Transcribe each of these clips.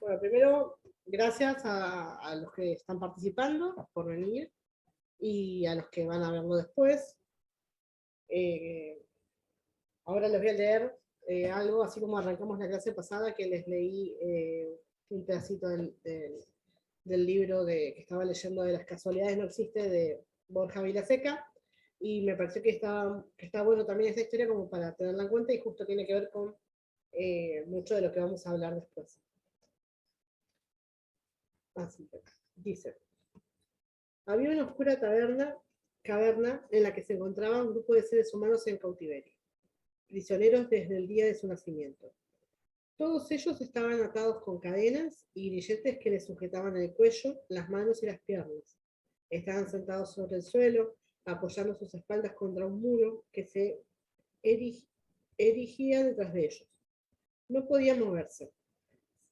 Bueno, primero, gracias a los que están participando por venir y a los que van a verlo después. Ahora les voy a leer algo, así como arrancamos la clase pasada, que les leí un pedacito del libro que estaba leyendo de Las casualidades no existe, de Borja Vilaseca, y me pareció que está bueno también esta historia como para tenerla en cuenta, y justo tiene que ver con mucho de lo que vamos a hablar después. Así que, dice: había una oscura caverna en la que se encontraba un grupo de seres humanos en cautiverio, prisioneros desde el día de su nacimiento. Todos ellos estaban atados con cadenas y grilletes que les sujetaban el cuello, las manos y las piernas. Estaban sentados sobre el suelo, apoyando sus espaldas contra un muro que se erigía detrás de ellos. No podían moverse,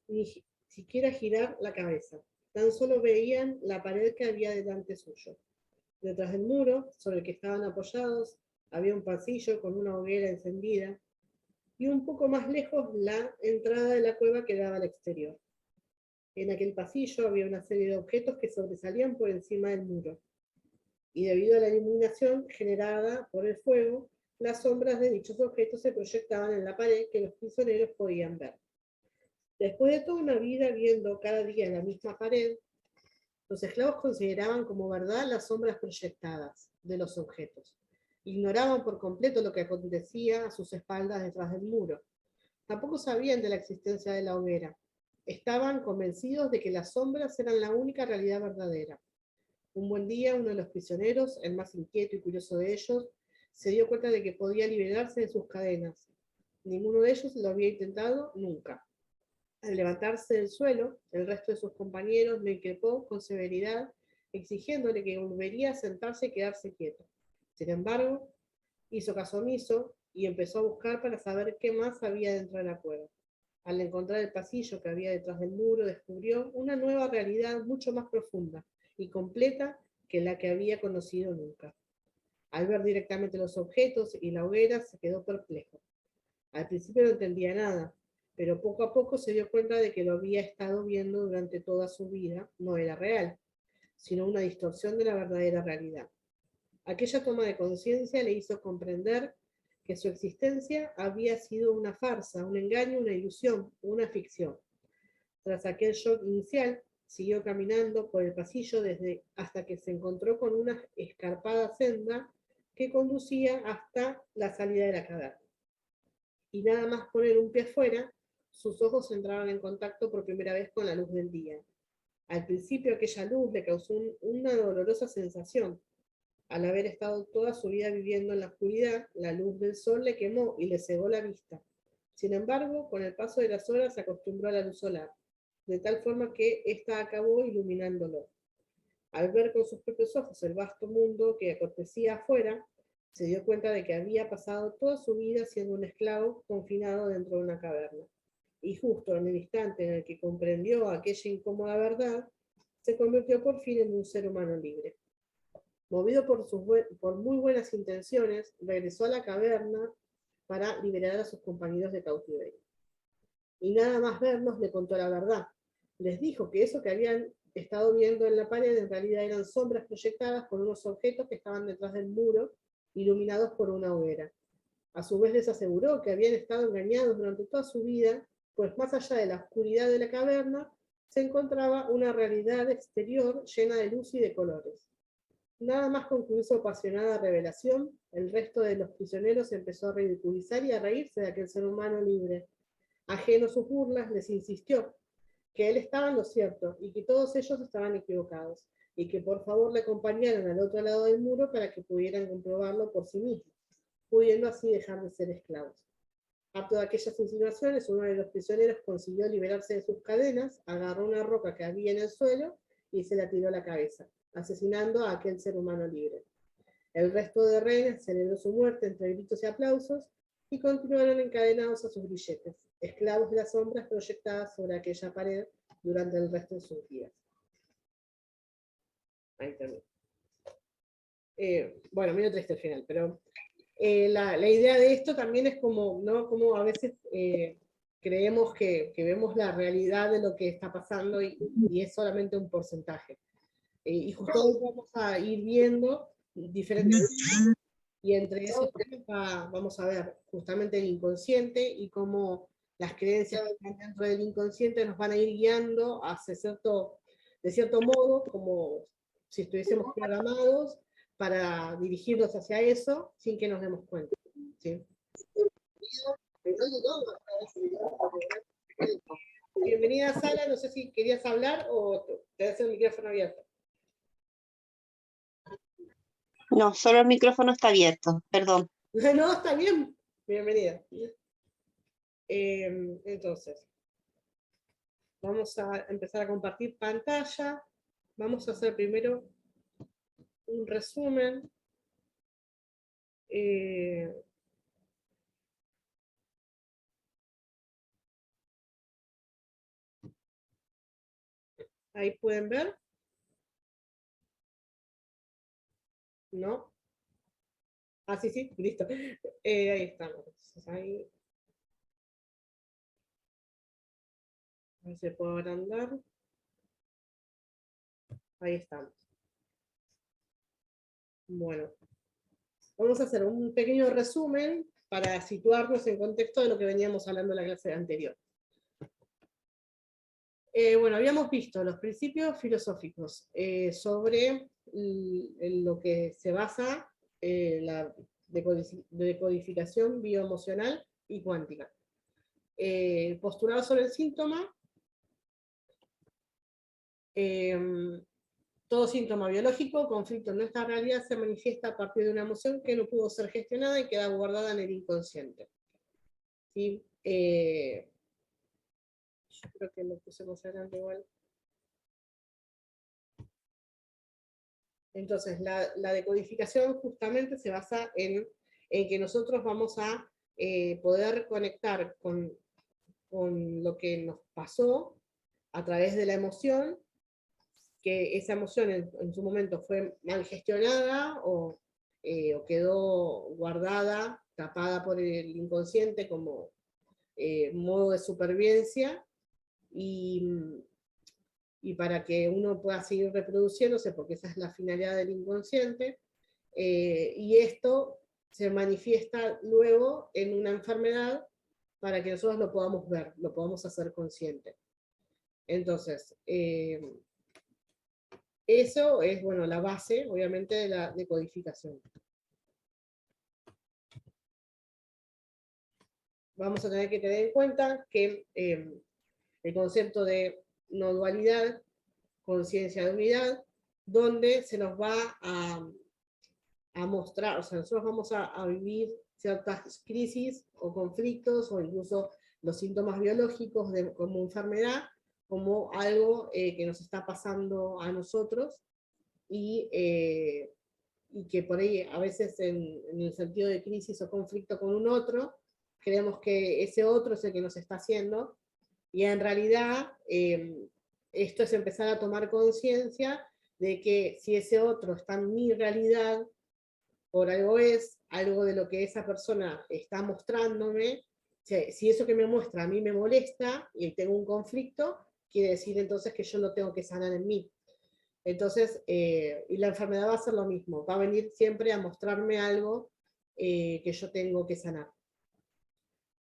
ni siquiera girar la cabeza. Tan solo veían la pared que había delante suyo. Detrás del muro, sobre el que estaban apoyados, había un pasillo con una hoguera encendida, y un poco más lejos la entrada de la cueva que daba al exterior. En aquel pasillo había una serie de objetos que sobresalían por encima del muro, y debido a la iluminación generada por el fuego, las sombras de dichos objetos se proyectaban en la pared que los prisioneros podían ver. Después de toda una vida viendo cada día la misma pared, los esclavos consideraban como verdad las sombras proyectadas de los objetos. Ignoraban por completo lo que acontecía a sus espaldas detrás del muro. Tampoco sabían de la existencia de la hoguera. Estaban convencidos de que las sombras eran la única realidad verdadera. Un buen día, uno de los prisioneros, el más inquieto y curioso de ellos, se dio cuenta de que podía liberarse de sus cadenas. Ninguno de ellos lo había intentado nunca. Al levantarse del suelo, el resto de sus compañeros lo increpó con severidad, exigiéndole que volvería a sentarse y quedarse quieto. Sin embargo, hizo caso omiso y empezó a buscar para saber qué más había dentro de la cueva. Al encontrar el pasillo que había detrás del muro, descubrió una nueva realidad mucho más profunda y completa que la que había conocido nunca. Al ver directamente los objetos y la hoguera, se quedó perplejo. Al principio no entendía nada, pero poco a poco se dio cuenta de que lo había estado viendo durante toda su vida no era real, sino una distorsión de la verdadera realidad. Aquella toma de conciencia le hizo comprender que su existencia había sido una farsa, un engaño, una ilusión, una ficción. Tras aquel shock inicial, siguió caminando por el pasillo hasta que se encontró con una escarpada senda que conducía hasta la salida de la caverna. Y nada más poner un pie afuera, sus ojos entraron en contacto por primera vez con la luz del día. Al principio aquella luz le causó una dolorosa sensación. Al haber estado toda su vida viviendo en la oscuridad, la luz del sol le quemó y le cegó la vista. Sin embargo, con el paso de las horas se acostumbró a la luz solar, de tal forma que ésta acabó iluminándolo. Al ver con sus propios ojos el vasto mundo que acontecía afuera, se dio cuenta de que había pasado toda su vida siendo un esclavo confinado dentro de una caverna. Y justo en el instante en el que comprendió aquella incómoda verdad, se convirtió por fin en un ser humano libre. Movido por muy buenas intenciones, regresó a la caverna para liberar a sus compañeros de cautiverio. Y nada más verlos le contó la verdad. Les dijo que eso que habían estado viendo en la pared en realidad eran sombras proyectadas por unos objetos que estaban detrás del muro, iluminados por una hoguera. A su vez les aseguró que habían estado engañados durante toda su vida, pues más allá de la oscuridad de la caverna se encontraba una realidad exterior llena de luz y de colores. Nada más concluir su apasionada revelación, el resto de los prisioneros empezó a ridiculizar y a reírse de aquel ser humano libre. Ajeno a sus burlas, les insistió que él estaba en lo cierto y que todos ellos estaban equivocados, y que por favor le acompañaran al otro lado del muro para que pudieran comprobarlo por sí mismos, pudiendo así dejar de ser esclavos. A todas aquellas insinuaciones, uno de los prisioneros consiguió liberarse de sus cadenas, agarró una roca que había en el suelo y se la tiró a la cabeza, asesinando a aquel ser humano libre. El resto de rehenes celebró su muerte entre gritos y aplausos y continuaron encadenados a sus grilletes, esclavos de las sombras proyectadas sobre aquella pared durante el resto de sus vidas. Ahí también. Bueno, medio triste el final, pero la idea de esto también es como, ¿no? Como a veces creemos que vemos la realidad de lo que está pasando y es solamente un porcentaje. Y justo hoy vamos a ir viendo diferentes, y entre esos vamos a ver justamente el inconsciente y cómo las creencias que están dentro del inconsciente nos van a ir guiando hacia de cierto modo, como si estuviésemos programados para dirigirnos hacia eso sin que nos demos cuenta. ¿Sí? Bienvenida, Sala, no sé si querías hablar o te das el micrófono abierto. No, solo el micrófono está abierto, perdón. No, está bien. Bienvenida. Entonces, vamos a empezar a compartir pantalla. Vamos a hacer primero un resumen. Ahí pueden ver. ¿No? Ah, sí, sí, listo. Ahí estamos. Ahí. A ver si puedo agrandar. Ahí estamos. Bueno, vamos a hacer un pequeño resumen para situarnos en contexto de lo que veníamos hablando en la clase anterior. Bueno, habíamos visto los principios filosóficos sobre lo que se basa la decodificación bioemocional y cuántica. Postulado sobre el síntoma. Todo síntoma biológico, conflicto en nuestra realidad, se manifiesta a partir de una emoción que no pudo ser gestionada y queda guardada en el inconsciente. ¿Sí? Yo creo que lo puse más adelante igual. Entonces, la decodificación justamente se basa en que nosotros vamos a poder conectar con lo que nos pasó a través de la emoción, que esa emoción en su momento fue mal gestionada o quedó guardada, tapada por el inconsciente como modo de supervivencia, y para que uno pueda seguir reproduciéndose, porque esa es la finalidad del inconsciente, y esto se manifiesta luego en una enfermedad para que nosotros lo podamos ver, lo podamos hacer consciente. Entonces, eso es, bueno, la base, obviamente, de la decodificación. Vamos a tener que tener en cuenta que el concepto de no dualidad, conciencia de unidad, donde se nos va a mostrar, o sea, nosotros vamos a vivir ciertas crisis o conflictos, o incluso los síntomas biológicos como enfermedad, como algo que nos está pasando a nosotros, y que por ahí a veces en el sentido de crisis o conflicto con un otro, creemos que ese otro es el que nos está haciendo, y en realidad esto es empezar a tomar conciencia de que si ese otro está en mi realidad, por algo es, algo de lo que esa persona está mostrándome, si eso que me muestra a mí me molesta y tengo un conflicto, quiere decir entonces que yo lo tengo que sanar en mí. Entonces, y la enfermedad va a ser lo mismo, va a venir siempre a mostrarme algo que yo tengo que sanar.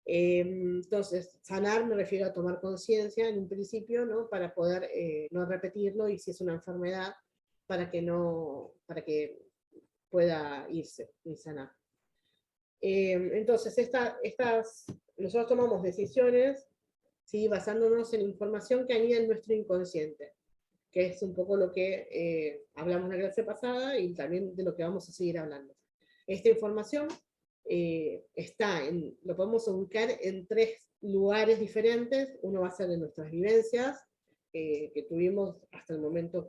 Entonces, sanar me refiero a tomar conciencia en un principio, ¿no? Para poder no repetirlo, y si es una enfermedad, para que pueda irse y sanar. Entonces, nosotros tomamos decisiones, ¿sí? Basándonos en información que anida en nuestro inconsciente, que es un poco lo que hablamos en la clase pasada y también de lo que vamos a seguir hablando. Esta información lo podemos ubicar en 3 lugares diferentes. Uno va a ser de nuestras vivencias que tuvimos hasta el momento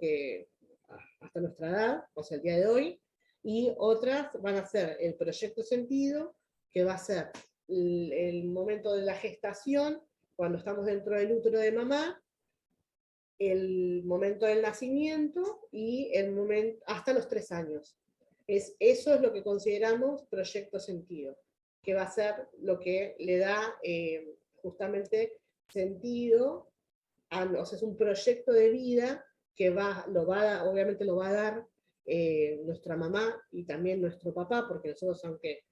hasta nuestra edad, o sea, el día de hoy, y otras van a ser el proyecto sentido, que va a ser el momento de la gestación, cuando estamos dentro del útero de mamá, el momento del nacimiento y el momento hasta los 3 años. Eso es lo que consideramos proyecto sentido, que va a ser lo que le da justamente sentido, o sea, es un proyecto de vida que obviamente lo va a dar nuestra mamá y también nuestro papá, porque nosotros, aunque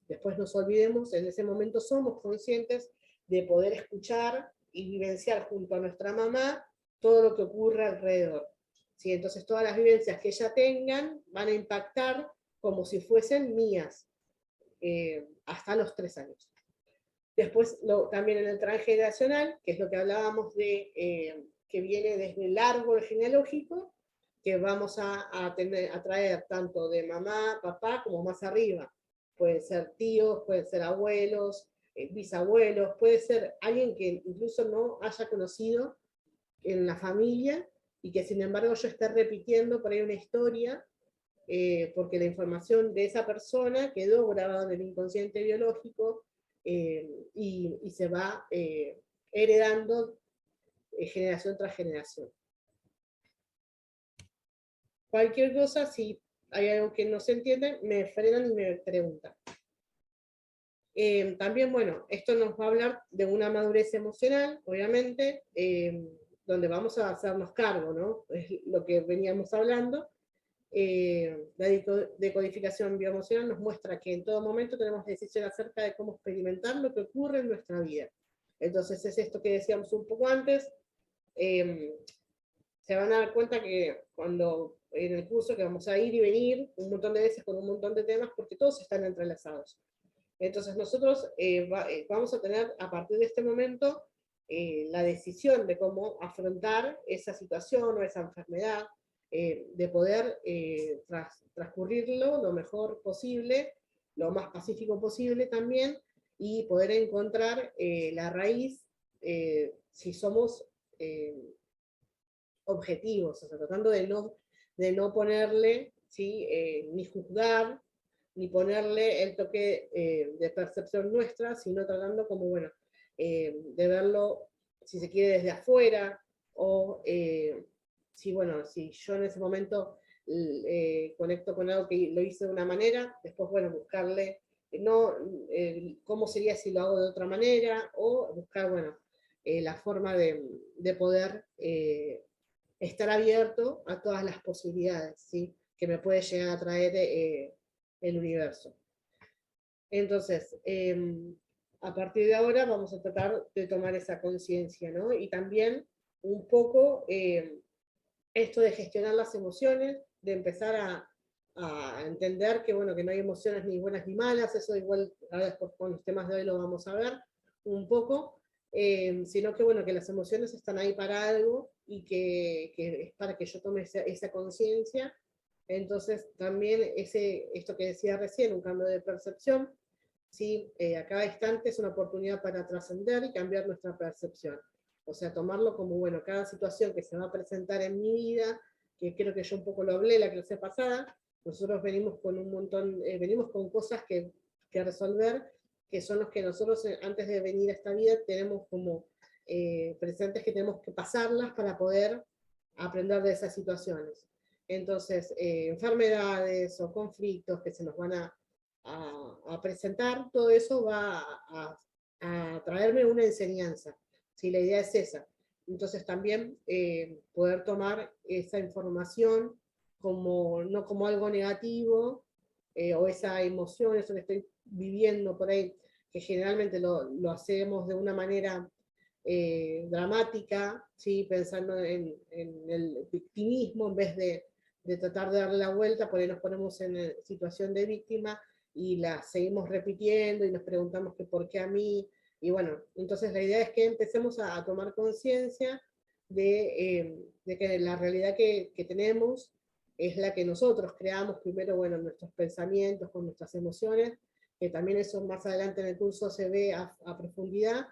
después nos olvidemos, en ese momento somos conscientes de poder escuchar y vivenciar junto a nuestra mamá todo lo que ocurre alrededor. ¿Sí? Entonces todas las vivencias que ella tengan van a impactar como si fuesen mías, hasta los 3 años. Después, también en el transgeneracional, que es lo que hablábamos de, que viene desde el árbol genealógico, que vamos a traer tanto de mamá, papá, como más arriba. Pueden ser tíos, pueden ser abuelos, bisabuelos, puede ser alguien que incluso no haya conocido en la familia y que sin embargo yo esté repitiendo por ahí una historia, porque la información de esa persona quedó grabada en el inconsciente biológico, y se va heredando generación tras generación. Cualquier cosa, si hay algo que no se entiende, me frenan y me preguntan. También, bueno, esto nos va a hablar de una madurez emocional, obviamente, donde vamos a hacernos cargo, ¿no? Es lo que veníamos hablando. La decodificación bioemocional nos muestra que en todo momento tenemos decisión acerca de cómo experimentar lo que ocurre en nuestra vida. Entonces es esto que decíamos un poco antes. Se van a dar cuenta que cuando en el curso que vamos a ir y venir un montón de veces con un montón de temas, porque todos están entrelazados. Entonces nosotros vamos a tener a partir de este momento la decisión de cómo afrontar esa situación o esa enfermedad, de poder transcurrirlo lo mejor posible, lo más pacífico posible también, y poder encontrar la raíz, si somos objetivos, o sea, tratando de no ponerle, ¿sí? Ni juzgar, ni ponerle el toque de percepción nuestra, sino tratando como, bueno, de verlo, si se quiere, desde afuera, o si, bueno, si yo en ese momento conecto con algo que lo hice de una manera, después, bueno, buscarle, no, cómo sería si lo hago de otra manera, o buscar, bueno, la forma de poder estar abierto a todas las posibilidades, ¿sí? Que me puede llegar a traer el universo. Entonces, a partir de ahora vamos a tratar de tomar esa conciencia, ¿no? Y también un poco esto de gestionar las emociones, de empezar a entender que, bueno, que no hay emociones ni buenas ni malas, eso igual ahora después con los temas de hoy lo vamos a ver un poco, sino que, bueno, que las emociones están ahí para algo y que es para que yo tome esa conciencia. Entonces también esto que decía recién, un cambio de percepción, ¿sí? A cada instante es una oportunidad para trascender y cambiar nuestra percepción. O sea, tomarlo como, bueno, cada situación que se va a presentar en mi vida, que creo que yo un poco lo hablé la clase pasada, nosotros venimos con un montón, venimos con cosas que resolver, que son los que nosotros antes de venir a esta vida tenemos como presentes, que tenemos que pasarlas para poder aprender de esas situaciones. Entonces, enfermedades o conflictos que se nos van a presentar, todo eso va a traerme una enseñanza. ¿Sí? La idea es esa. Entonces también poder tomar esa información como, no como algo negativo, o esa emoción, eso que estoy viviendo por ahí, que generalmente lo hacemos de una manera dramática, ¿sí? Pensando en el victimismo en vez de tratar de darle la vuelta, por ahí nos ponemos en situación de víctima y la seguimos repitiendo y nos preguntamos que por qué a mí. Y bueno, entonces la idea es que empecemos a tomar conciencia de que la realidad que tenemos es la que nosotros creamos primero, bueno, nuestros pensamientos, con nuestras emociones, que también eso más adelante en el curso se ve a profundidad,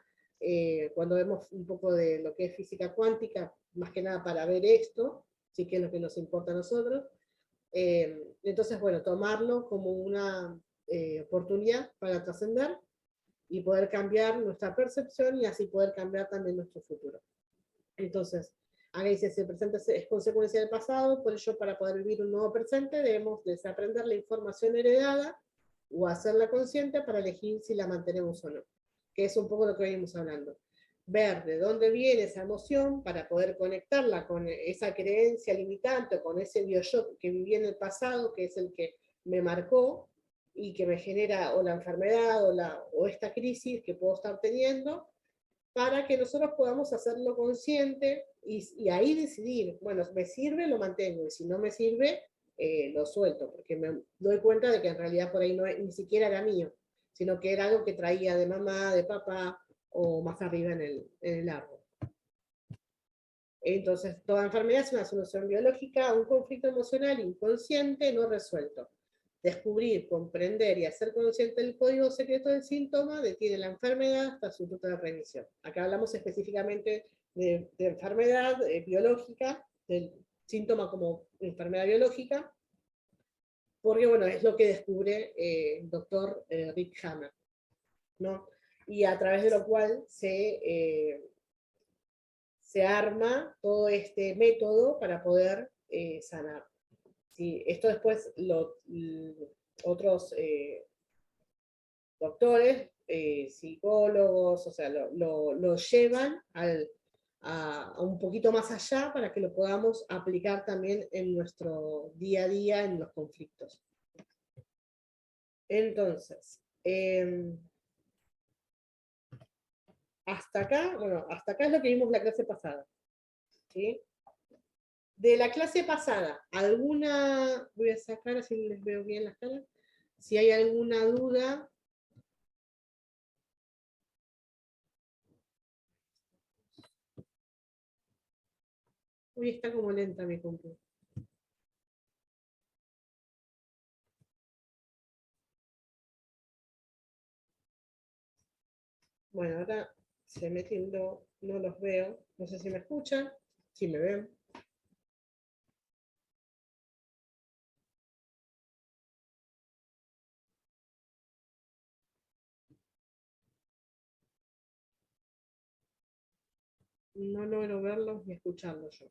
cuando vemos un poco de lo que es física cuántica, más que nada para ver esto, sí, que es lo que nos importa a nosotros. Entonces, bueno, tomarlo como una oportunidad para trascender y poder cambiar nuestra percepción y así poder cambiar también nuestro futuro. Entonces, acá dice, el presente es consecuencia del pasado, por ello para poder vivir un nuevo presente debemos desaprender la información heredada o hacerla consciente para elegir si la mantenemos o no. que es un poco lo que venimos hablando. Ver de dónde viene esa emoción para poder conectarla con esa creencia limitante o con ese bioshock que viví en el pasado, que es el que me marcó y que me genera o la enfermedad o esta crisis que puedo estar teniendo, para que nosotros podamos hacerlo consciente y ahí decidir, bueno, me sirve, lo mantengo, y si no me sirve, lo suelto, porque me doy cuenta de que en realidad por ahí no, ni siquiera era mío, sino que era algo que traía de mamá, de papá, o más arriba en el árbol. Entonces, toda enfermedad es una solución biológica a un conflicto emocional inconsciente no resuelto. Descubrir, comprender y hacer consciente el código secreto del síntoma detiene la enfermedad hasta su total remisión. Acá hablamos específicamente de enfermedad biológica, del síntoma como enfermedad biológica, porque bueno, es lo que descubre el doctor Rick Hammer, ¿no? Y a través de lo cual se arma todo este método para poder sanar. Sí, esto después otros doctores, psicólogos, o sea, lo llevan a un poquito más allá para que lo podamos aplicar también en nuestro día a día, en los conflictos. Entonces, hasta acá, bueno, hasta acá es lo que vimos la clase pasada. ¿Sí? De la clase pasada, ¿alguna, voy a sacar así les veo bien las caras, si hay alguna duda? Uy, está como lenta mi compu. Bueno, ahora se metiendo, no los veo, no sé si me escuchan, si me ven. No logro verlos ni escucharlos yo.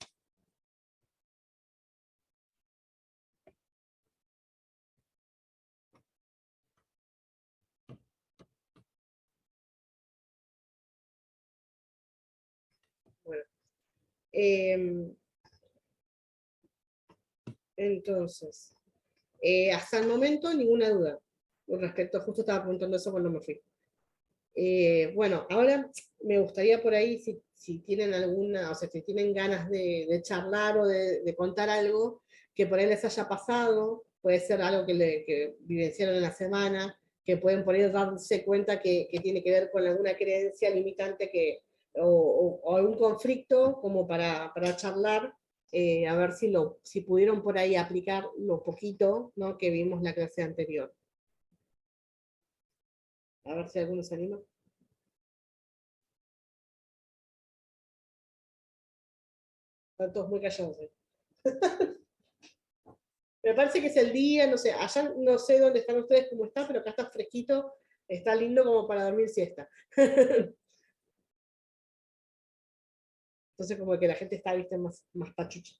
Bueno, entonces, hasta el momento ninguna duda. Con respecto, justo estaba preguntando eso cuando me fui. Bueno, ahora me gustaría por ahí, si tienen alguna, o sea, si tienen ganas de charlar o de contar algo que por ahí les haya pasado, puede ser algo que vivenciaron en la semana, que pueden por ahí darse cuenta que tiene que ver con alguna creencia limitante o algún conflicto como para charlar, a ver si pudieron por ahí aplicar lo poquito, ¿no?, que vimos la clase anterior. A ver si alguno se anima. Están todos muy callados. Me parece que es el día, no sé, allá no sé dónde están ustedes, cómo está, pero acá está fresquito, está lindo como para dormir siesta. Entonces como que la gente está, viste, más pachucha.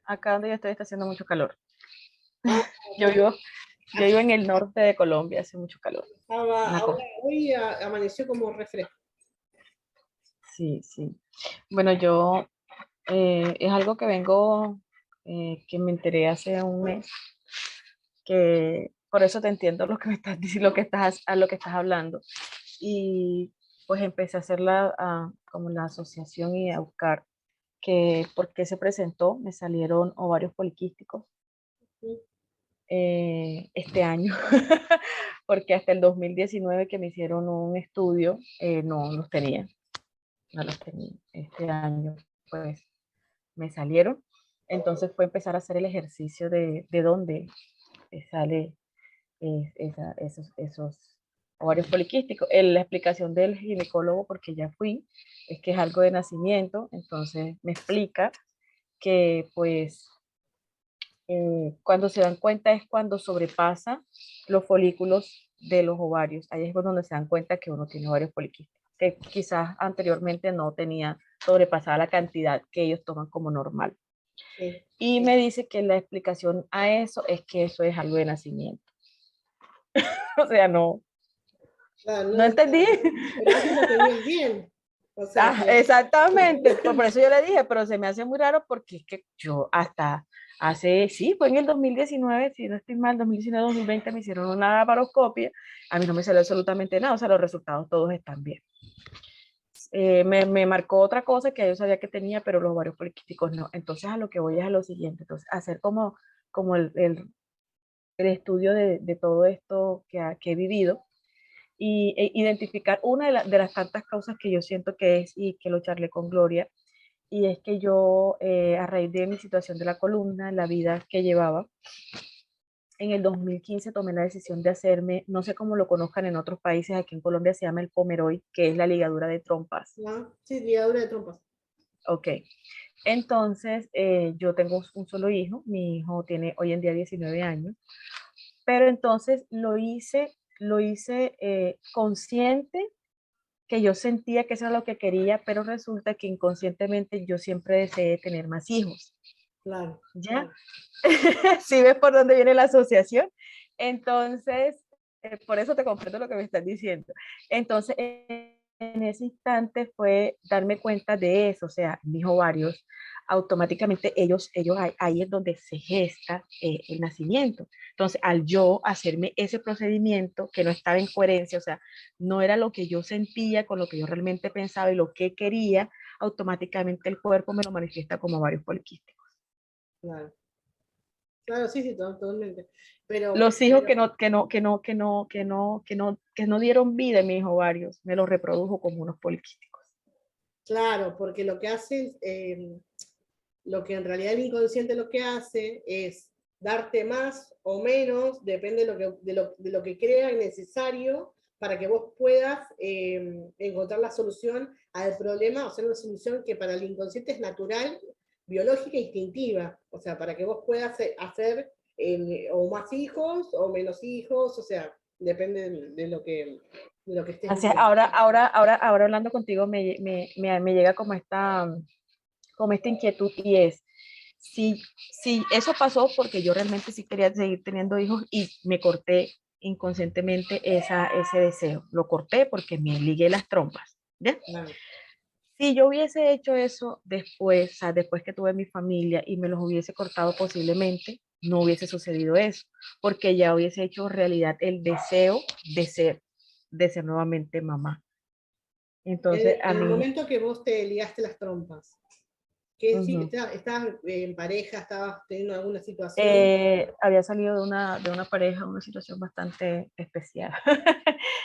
Acá donde yo estoy está haciendo mucho calor. Ah, Yo vivo en el norte de Colombia, hace mucho calor. ahora, hoy amaneció como refresco. Sí, sí. Bueno, yo es algo que vengo, que me enteré hace un mes, que por eso te entiendo lo que me estás diciendo, lo que estás hablando. Y pues empecé a hacer como la asociación y a buscar que por qué se presentó. Me salieron ovarios poliquísticos este año, porque hasta el 2019 que me hicieron un estudio, no los tenía. Este año, pues, me salieron. Entonces fue empezar a hacer el ejercicio de dónde sale esos ovarios poliquísticos. La explicación del ginecólogo, porque ya fui, es que es algo de nacimiento. Entonces me explica que, pues, cuando se dan cuenta es cuando sobrepasa los folículos de los ovarios. Ahí es donde se dan cuenta que uno tiene ovarios poliquísticos, que quizás anteriormente no tenía sobrepasada la cantidad que ellos toman como normal. Sí, Y sí. me dice que la explicación a eso es que eso es algo de nacimiento. O sea, no, Claro, ¿No entendí? pero antes lo tenías bien. O sea, Exactamente, por eso yo le dije, pero se me hace muy raro porque es que yo hasta hace, sí, fue en el 2019, si no estoy mal, 2019-2020 me hicieron una laparoscopia, a mí no me salió absolutamente nada, o sea, los resultados todos están bien. Me marcó otra cosa que yo sabía que tenía, pero los ovarios poliquísticos no. Entonces a lo que voy es a lo siguiente, entonces hacer como el estudio de todo esto que he vivido y identificar una de las tantas causas que yo siento que es y que lo charlé con Gloria, y es que yo a raíz de mi situación de la columna, la vida que llevaba, en el 2015 tomé la decisión de hacerme, no sé cómo lo conozcan en otros países, aquí en Colombia se llama el Pomeroy, que es la ligadura de trompas. ¿no? Sí, ligadura de trompas. Ok, entonces yo tengo un solo hijo, mi hijo tiene hoy en día 19 años, pero entonces lo hice consciente que yo sentía que eso era lo que quería, pero resulta que inconscientemente yo siempre deseé tener más hijos. Claro. ¿Ya? Claro. ¿Sí ves por dónde viene la asociación? Entonces, por eso te comprendo lo que me estás diciendo. Entonces, en ese instante fue darme cuenta de eso, o sea, mis ovarios, automáticamente ellos ahí es donde se gesta el nacimiento. Entonces, al yo hacerme ese procedimiento que no estaba en coherencia, o sea, no era lo que yo sentía con lo que yo realmente pensaba y lo que quería, automáticamente el cuerpo me lo manifiesta como ovarios poliquísticos. Claro. Claro, sí, sí, totalmente. Pero, Los hijos que no dieron vida en mis ovarios, me los reprodujo como unos poliquísticos. claro, porque lo que hace, lo que en realidad el inconsciente lo que hace es darte más o menos, depende de lo que crea necesario para que vos puedas encontrar la solución al problema, o sea, una solución que para el inconsciente es natural, biológica e instintiva, o sea, para que vos puedas hacer o más hijos o menos hijos, o sea, depende de lo que estés Así, viviendo. ahora hablando contigo me llega como esta inquietud y es, si eso pasó porque yo realmente sí quería seguir teniendo hijos y me corté inconscientemente ese deseo, lo corté porque me ligué las trompas, ¿ya? Claro, Si yo hubiese hecho eso después, o sea, después que tuve mi familia y me los hubiese cortado posiblemente, no hubiese sucedido eso, porque ya hubiese hecho realidad el deseo de ser nuevamente mamá. Entonces, a en el mí, momento que vos te ligaste las trompas, que sí, ujú, estabas en pareja, estabas teniendo alguna situación. había salido de una pareja, una situación bastante especial.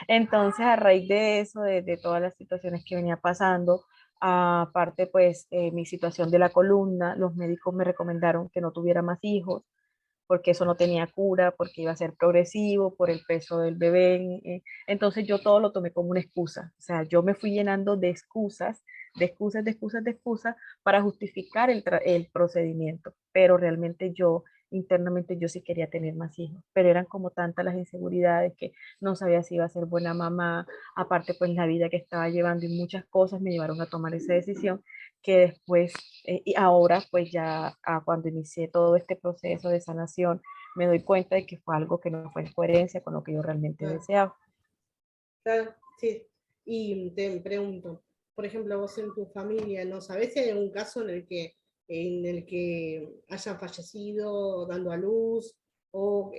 Entonces, a raíz de eso, de todas las situaciones que venía pasando, aparte, pues, mi situación de la columna, los médicos me recomendaron que no tuviera más hijos, porque eso no tenía cura, porque iba a ser progresivo, por el peso del bebé. Entonces yo todo lo tomé como una excusa. O sea, yo me fui llenando de excusas, de excusas, de excusas, de excusas para justificar el procedimiento. Pero realmente yo, internamente, yo sí quería tener más hijos. Pero eran como tantas las inseguridades que no sabía si iba a ser buena mamá. Aparte, pues la vida que estaba llevando y muchas cosas me llevaron a tomar esa decisión que después y ahora, pues ya cuando inicié todo este proceso de sanación, me doy cuenta de que fue algo que no fue en coherencia con lo que yo realmente Claro, deseaba. claro, sí. Y te pregunto, por ejemplo, vos en tu familia, ¿no sabés si hay algún caso en el que hayan fallecido dando a luz o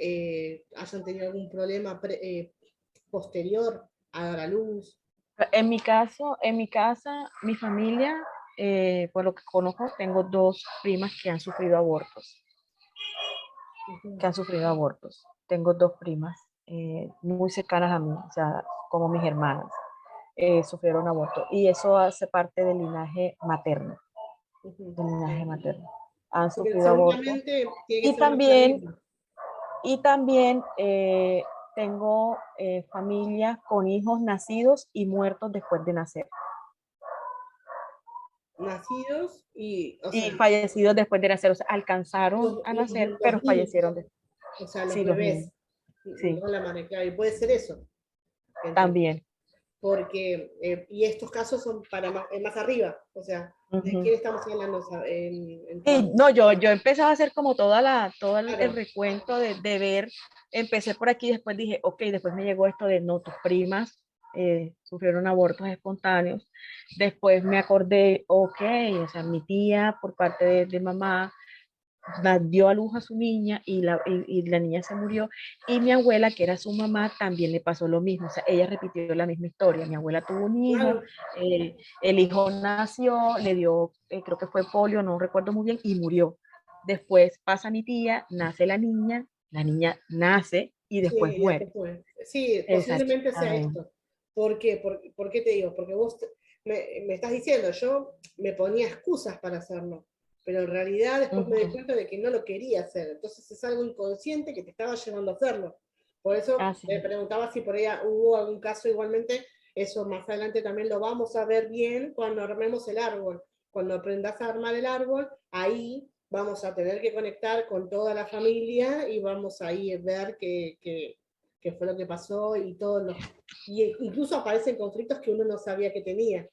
hayan tenido algún problema posterior a dar a luz? En mi caso, en mi casa, mi familia, por lo que conozco, tengo dos primas que han sufrido abortos, Ujú. que han sufrido abortos. Tengo dos primas muy cercanas a mí, o sea, como mis hermanas, sufrieron aborto. Y eso hace parte Ujú. del linaje materno. Han Porque sufrido aborto. seguramente tiene que Y ser más también terrible. Y también tengo familia con hijos nacidos y muertos después de nacer. Nacidos y, o Y sea, fallecidos después de nacer. O sea, alcanzaron a nacer, pero los niños, fallecieron. o sea, los Sí, los niños. bebés, Sí, no la madre, claro, y puede ser eso, ¿entendés? también. Porque, y estos casos son para más arriba, o sea, ¿de Ujú. quién estamos hablando en tu Y área? no, yo empezaba a hacer como todo el Claro, recuento de ver, empecé por aquí, después dije, ok, después me llegó esto de no, tus primas sufrieron abortos espontáneos. Después me acordé, ok, o sea, mi tía por parte de mamá dio a luz a su niña y la niña se murió, y mi abuela, que era su mamá, también le pasó lo mismo, o sea, ella repitió la misma historia. Mi abuela tuvo un hijo, Claro, el hijo nació, le dio, creo que fue polio, no recuerdo muy bien, y murió. Después pasa mi tía, nace la niña nace y después sí, ya se muere. fue. Sí, posiblemente sea Exactamente. esto. ¿Por qué? ¿Por qué te digo? Porque vos me estás diciendo, yo me ponía excusas para hacerlo, pero en realidad después me di Ujú. cuenta de que no lo quería hacer. Entonces es algo inconsciente que te estaba llevando a hacerlo. Por eso Así te es. preguntaba si por ahí hubo algún caso igualmente. Eso más adelante también lo vamos a ver bien cuando armemos el árbol. Cuando aprendas a armar el árbol, ahí vamos a tener que conectar con toda la familia y vamos a ir a ver qué fue lo que pasó y todos los... Y incluso aparecen conflictos que uno no sabía que tenía.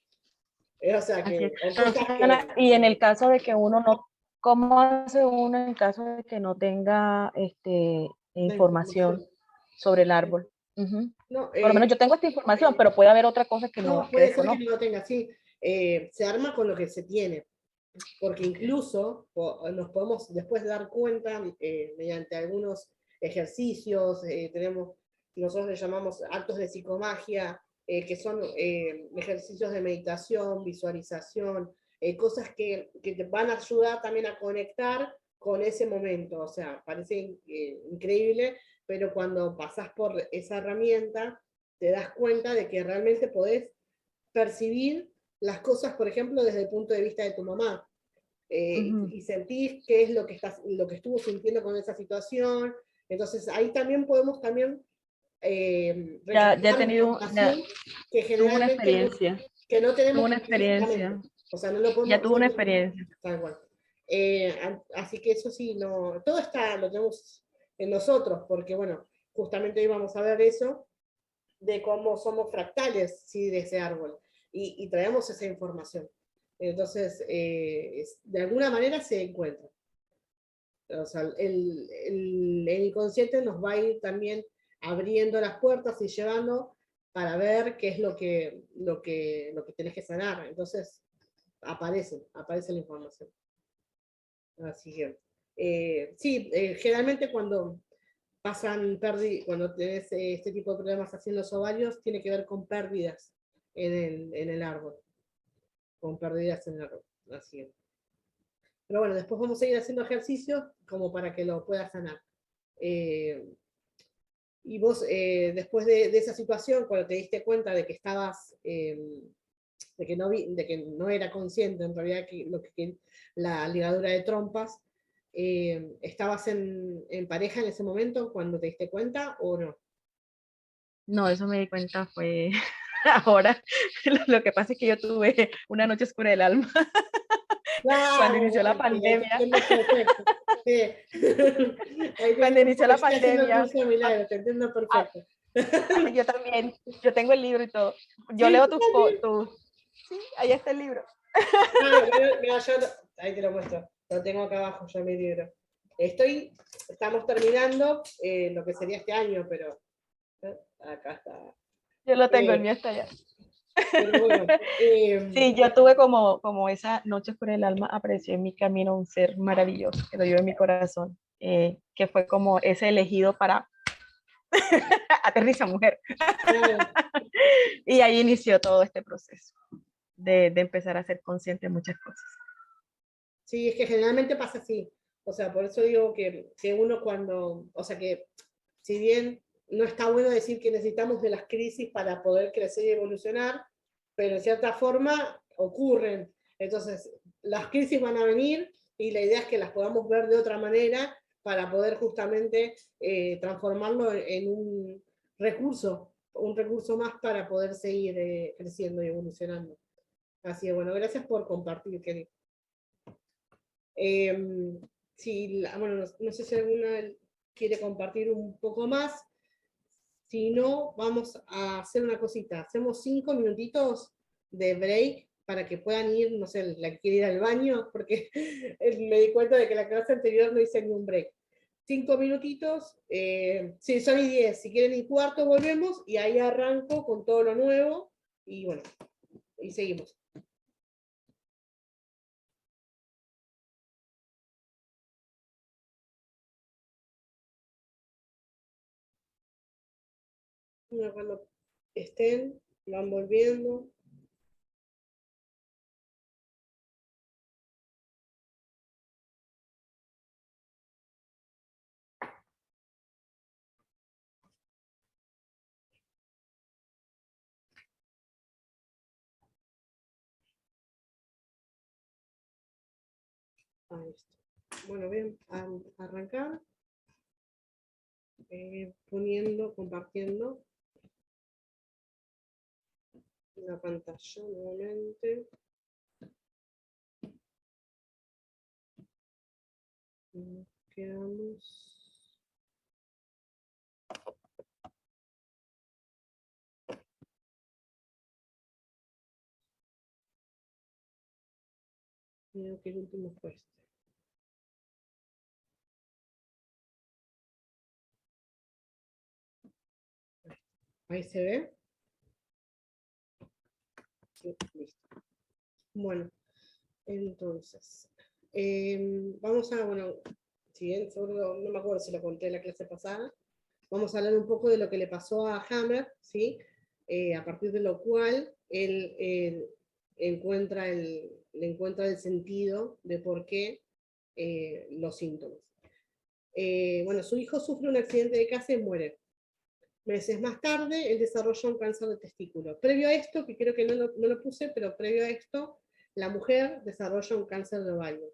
O sea, Así es. o cosas Rosana, y en el caso de que uno no, ¿cómo hace uno en caso de que no tenga la información información. sobre el árbol? Ujú. No, Por lo menos yo tengo esta información, pero puede haber otra cosa no, que puede ser que no desconozco. lo tenga así. Se arma con lo que se tiene, porque incluso nos podemos después dar cuenta mediante algunos ejercicios, nosotros le llamamos actos de psicomagia, que son ejercicios de meditación, visualización, cosas que te van a ayudar también a conectar con ese momento. O sea, parece increíble, pero cuando pasás por esa herramienta, te das cuenta de que realmente podés percibir las cosas, por ejemplo, desde el punto de vista de tu mamá. Ujú. Y sentís qué es lo que estuvo sintiendo con esa situación. Entonces ahí también podemos también Ya he recabar tenido, ya información que tuve una generalmente no, experiencia, que no tuve tenemos una físicamente. experiencia, O sea, no lo ya podemos, tuve una experiencia. tal cual. Así que eso sí, no, todo está, lo tenemos en nosotros, porque bueno, justamente hoy vamos a ver eso, de cómo somos fractales, ¿sí? De ese árbol, y traemos esa información. Entonces, de alguna manera se encuentra. O sea, el inconsciente nos va a ir también abriendo las puertas y llevando para ver qué es lo que tenés que sanar. Entonces, aparece la información. Así que, sí, generalmente cuando tenés este tipo de problemas así en los ovarios, tiene que ver con pérdidas en el árbol, con pérdidas en el árbol. Así es. Pero bueno, después vamos a ir haciendo ejercicios como para que lo puedas sanar. Eh, y vos, después de esa situación, cuando te diste cuenta de que estabas, de que no era consciente en realidad que la ligadura de trompas, ¿estabas en pareja en ese momento cuando te diste cuenta o no? No, eso me di cuenta fue ahora. Lo que pasa es que yo tuve una noche oscura del alma cuando Claro, inició la bueno, sí, ahí te pandemia. entiendo perfecto. Sí. Ahí te Cuando entiendo inició porque la estoy haciendo el pandemia, curso de milagros, te entiendo ah, perfecto. yo también, yo tengo el libro y todo. Yo Sí, leo yo también. sí, ahí está el libro. Ah, mira, ahí te lo muestro. Lo tengo acá abajo ya mi libro. Estamos terminando lo que sería este año, pero acá está. Yo lo tengo, el Eh, mío está allá. pero bueno, Sí, yo tuve como esa noche oscura del alma, apareció en mi camino un ser maravilloso que lo llevo en mi corazón, que fue como ese elegido para aterriza mujer. claro, Y ahí inició todo este proceso de empezar a ser consciente de muchas cosas. sí, es que generalmente pasa así. O sea, por eso digo que uno o sea, que si bien no está bueno decir que necesitamos de las crisis para poder crecer y evolucionar, pero en cierta forma ocurren. Entonces, las crisis van a venir y la idea es que las podamos ver de otra manera para poder justamente transformarlo en un recurso más para poder seguir creciendo y evolucionando. Así que bueno, gracias por compartir, Kelly. Si, bueno, no sé si alguna quiere compartir un poco más. Si no, vamos a hacer una cosita. Hacemos 5 minutitos de break para que puedan ir, no sé, la que quiere ir al baño, porque me di cuenta de que la clase anterior no hice ni un break. 5 minutitos, sí, son y 10, si quieren y cuarto volvemos, y ahí arranco con todo lo nuevo, y bueno, y seguimos. Bueno, cuando estén, van volviendo. Ahí está. Bueno, bien, arrancar, poniendo, compartiendo la pantalla nuevamente. Nos quedamos. Creo que el último fue este. Ahí se ve. Sí, listo. Bueno, entonces, vamos a, bueno, si bien seguro, no me acuerdo si lo conté en la clase pasada, vamos a hablar un poco de lo que le pasó a Hammer, ¿sí? A partir de lo cual él le encuentra el sentido de por qué los síntomas. Bueno, su hijo sufre un accidente de casa y muere. Meses más tarde, él desarrolla un cáncer de testículo. Previo a esto, que creo que no lo puse, pero previo a esto, la mujer desarrolla un cáncer de ovario.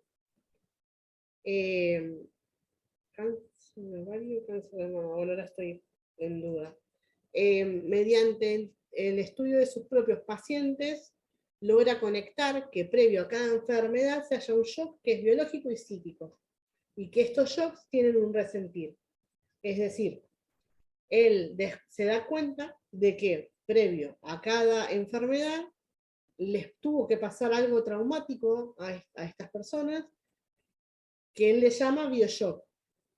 Cáncer de ovario, cáncer de mama, bueno, ahora estoy en duda. Mediante el estudio de sus propios pacientes, logra conectar que previo a cada enfermedad se haya un shock que es biológico y psíquico, y que estos shocks tienen un resentir. Es decir, él se da cuenta de que previo a cada enfermedad les tuvo que pasar algo traumático a estas personas que él le llama bioshock.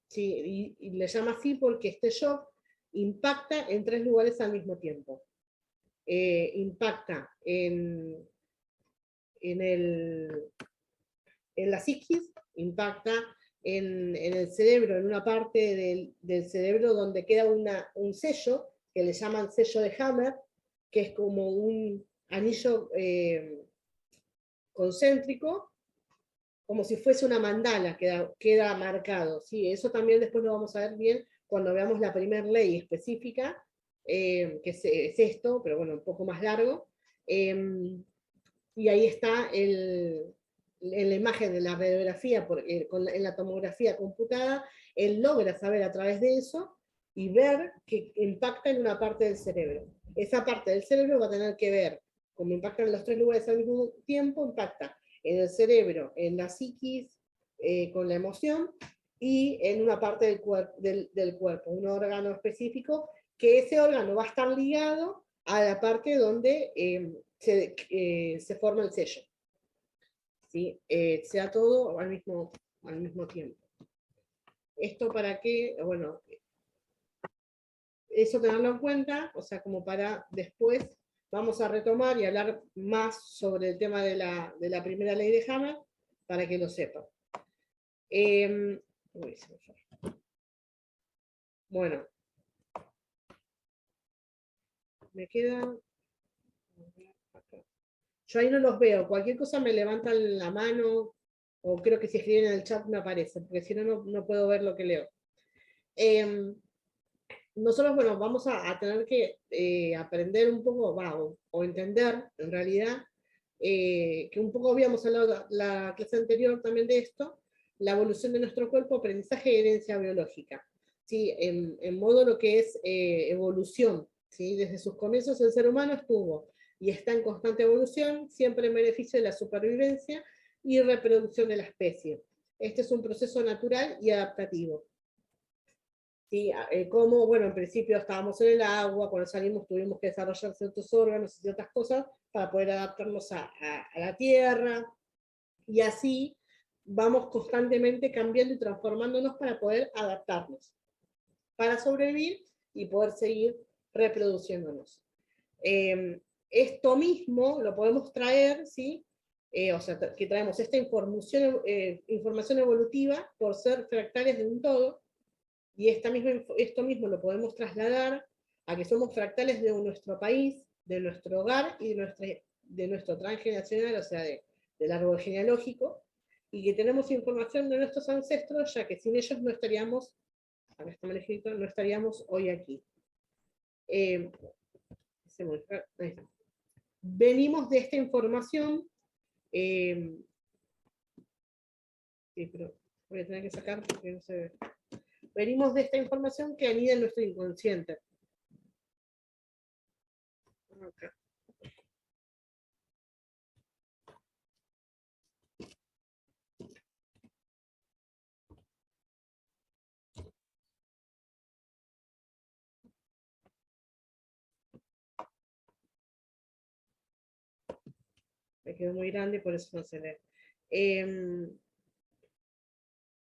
¿Sí? Y le llama así porque este shock impacta en 3 lugares al mismo tiempo. Impacta en la psiquis, impacta en el cerebro, en una parte del cerebro donde queda un sello, que le llaman sello de Hammer, que es como un anillo concéntrico, como si fuese una mandala, queda marcado. ¿Sí? Eso también después lo vamos a ver bien cuando veamos la primera ley específica, que es esto, pero bueno, un poco más largo. Y ahí está en la imagen de la radiografía, en la tomografía computada, él logra saber a través de eso y ver que impacta en una parte del cerebro. Esa parte del cerebro va a tener que ver, como impactan en los 3 lugares al mismo tiempo, impacta en el cerebro, en la psiquis, con la emoción, y en una parte del cuerpo, un órgano específico, que ese órgano va a estar ligado a la parte donde se forma el sello. ¿Sí? Sea todo al mismo tiempo. Esto para que, bueno, eso tenerlo en cuenta, o sea, como para después vamos a retomar y hablar más sobre el tema de la primera ley de Hammer, para que lo sepan. Bueno, me queda... Yo ahí no los veo, cualquier cosa me levantan la mano, o creo que si escriben en el chat me aparece, porque si no, no puedo ver lo que leo. Nosotros, bueno, vamos a tener que aprender un poco, o entender, en realidad, que un poco habíamos hablado la clase anterior también de esto, la evolución de nuestro cuerpo, aprendizaje y herencia biológica. ¿Sí? En modo lo que es evolución. ¿Sí? Desde sus comienzos el ser humano estuvo y está en constante evolución, siempre en beneficio de la supervivencia y reproducción de la especie. Este es un proceso natural y adaptativo. ¿Sí? Como, bueno, en principio estábamos en el agua, cuando salimos tuvimos que desarrollar ciertos órganos y ciertas cosas para poder adaptarnos a la tierra, y así vamos constantemente cambiando y transformándonos para poder adaptarnos, para sobrevivir y poder seguir reproduciéndonos. Esto mismo lo podemos traer, ¿sí? O sea, que traemos esta información evolutiva por ser fractales de un todo, y esto mismo lo podemos trasladar a que somos fractales de nuestro país, de nuestro hogar y de nuestro transgeneracional, o sea, del árbol genealógico, y que tenemos información de nuestros ancestros, ya que sin ellos no estaríamos, acá está mal escrito, no estaríamos hoy aquí. Venimos de esta información, sí, pero voy a tener que sacar porque no se ve. Venimos de esta información que anida en nuestro inconsciente. Acá. Me quedó muy grande, por eso no se ve.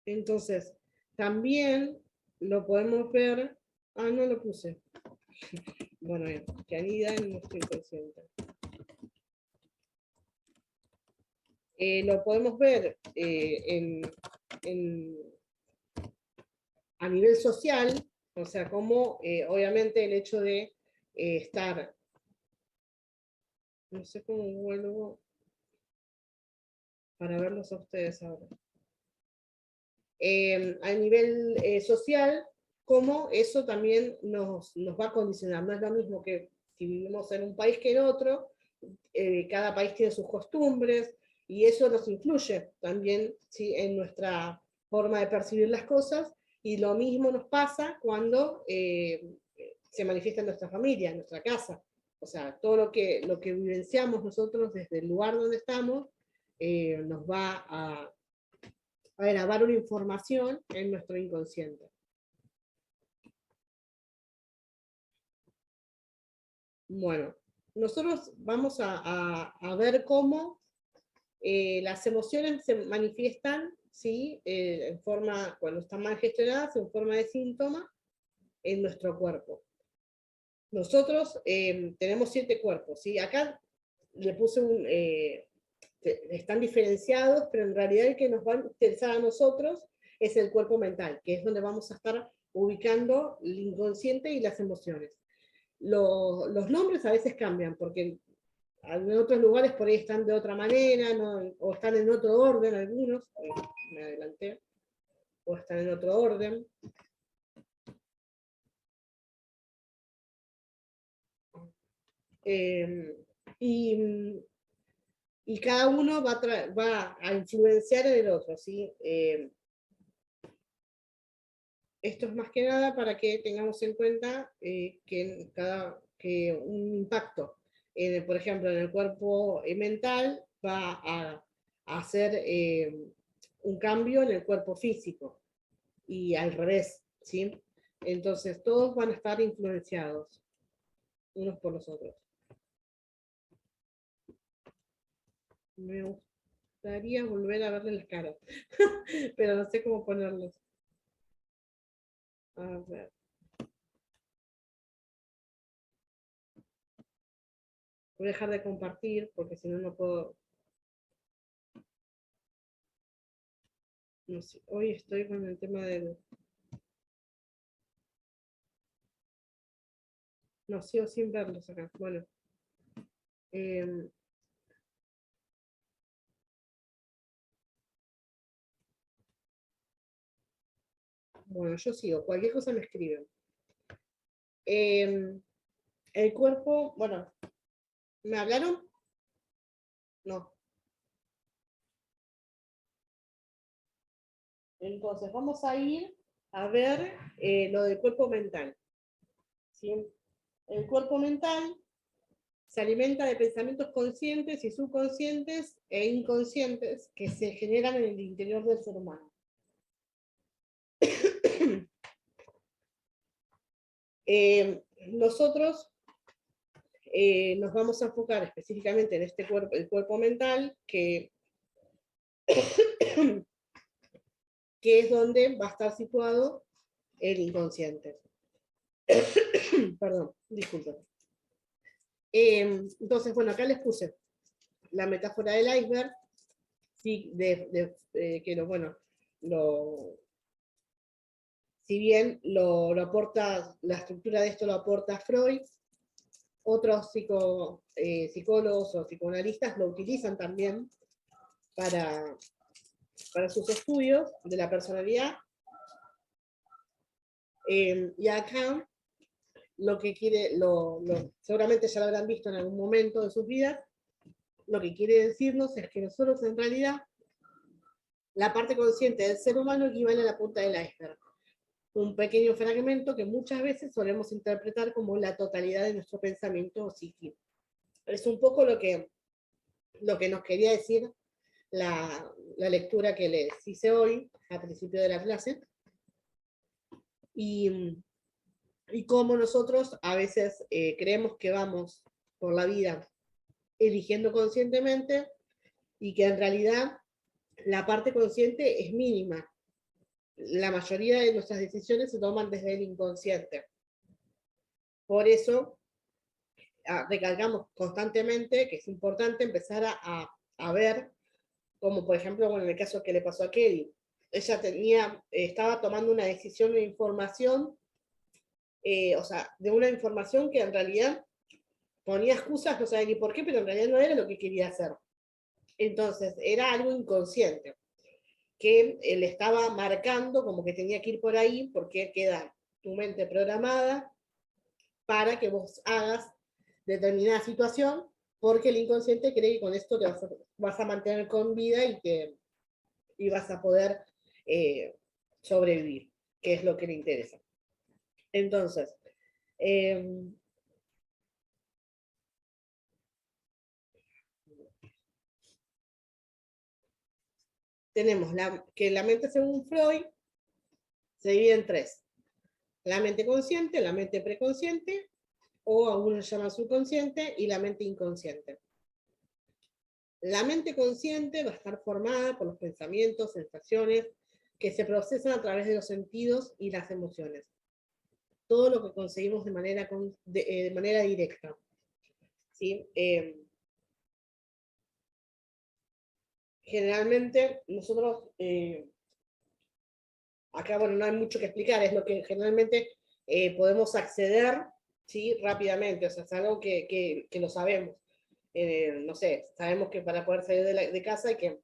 Entonces, también lo podemos ver. Ah, no lo puse. Bueno, bien, que anida en nuestro inconsciente. Lo podemos ver a nivel social, o sea, como obviamente el hecho de estar. No sé cómo vuelvo para verlos a ustedes ahora. A nivel social, cómo eso también nos va a condicionar. No es lo mismo que si vivimos en un país que en otro, cada país tiene sus costumbres, y eso nos influye también, ¿sí?, en nuestra forma de percibir las cosas, y lo mismo nos pasa cuando se manifiesta en nuestra familia, en nuestra casa. O sea, todo lo que vivenciamos nosotros desde el lugar donde estamos nos va a grabar una información en nuestro inconsciente. Bueno, nosotros vamos a ver cómo las emociones se manifiestan, ¿sí?, en forma, cuando están mal gestionadas, en forma de síntoma en nuestro cuerpo. Nosotros tenemos 7 cuerpos, ¿sí? Acá le puse están diferenciados, pero en realidad el que nos va a interesar a nosotros es el cuerpo mental, que es donde vamos a estar ubicando el inconsciente y las emociones. Los nombres a veces cambian, porque en otros lugares por ahí están de otra manera, ¿no? O están en otro orden algunos, me adelanté, o están en otro orden. Y cada uno va a influenciar en el otro, ¿sí? Esto es más que nada para que tengamos en cuenta que un impacto, por ejemplo, en el cuerpo mental va a hacer un cambio en el cuerpo físico, y al revés, ¿sí? Entonces todos van a estar influenciados unos por los otros. Me gustaría volver a verle las caras, pero no sé cómo ponerlos. A ver. Voy a dejar de compartir porque si no, no puedo. No sé, hoy estoy con el tema del. No, sigo sin verlos acá. Bueno. Bueno, yo sigo. Cualquier cosa me escriben. El cuerpo, bueno, ¿me hablaron? No. Entonces, vamos a ir a ver lo del cuerpo mental. ¿Sí? El cuerpo mental se alimenta de pensamientos conscientes y subconscientes e inconscientes que se generan en el interior del ser humano. Nosotros nos vamos a enfocar específicamente en este cuerpo, el cuerpo mental, que que es donde va a estar situado el inconsciente. Perdón, disculpen. Entonces, bueno, acá les puse la metáfora del iceberg, sí, que bueno, si bien lo aporta, la estructura de esto lo aporta Freud, otros psicólogos o psicoanalistas lo utilizan también para sus estudios de la personalidad. Y acá lo que quiere, seguramente ya lo habrán visto en algún momento de sus vidas, lo que quiere decirnos es que nosotros en realidad, la parte consciente del ser humano equivale a la punta del iceberg. Un pequeño fragmento que muchas veces solemos interpretar como la totalidad de nuestro pensamiento psíquico. Es un poco lo que nos quería decir la lectura que les hice hoy, al principio de la clase, y cómo nosotros a veces creemos que vamos por la vida eligiendo conscientemente, y que en realidad la parte consciente es mínima. La mayoría de nuestras decisiones se toman desde el inconsciente. Por eso recalcamos constantemente que es importante empezar a ver, como por ejemplo, bueno, en el caso que le pasó a Kelly, ella estaba tomando una decisión de información, o sea, de una información que en realidad ponía excusas, no sabía ni por qué, pero en realidad no era lo que quería hacer. Entonces, era algo inconsciente, que le estaba marcando como que tenía que ir por ahí, porque queda tu mente programada para que vos hagas determinada situación, porque el inconsciente cree que con esto te vas a mantener con vida y vas a poder sobrevivir, que es lo que le interesa. Entonces, tenemos que la mente, según Freud, se divide en tres: la mente consciente, la mente preconsciente, o algunos llaman subconsciente, y la mente inconsciente. La mente consciente va a estar formada por los pensamientos, sensaciones, que se procesan a través de los sentidos y las emociones. Todo lo que conseguimos de manera directa. ¿Sí? Generalmente nosotros, acá bueno, no hay mucho que explicar, es lo que generalmente podemos acceder, ¿sí? Rápidamente, o sea, es algo que lo sabemos. No sé, sabemos que para poder salir de casa hay que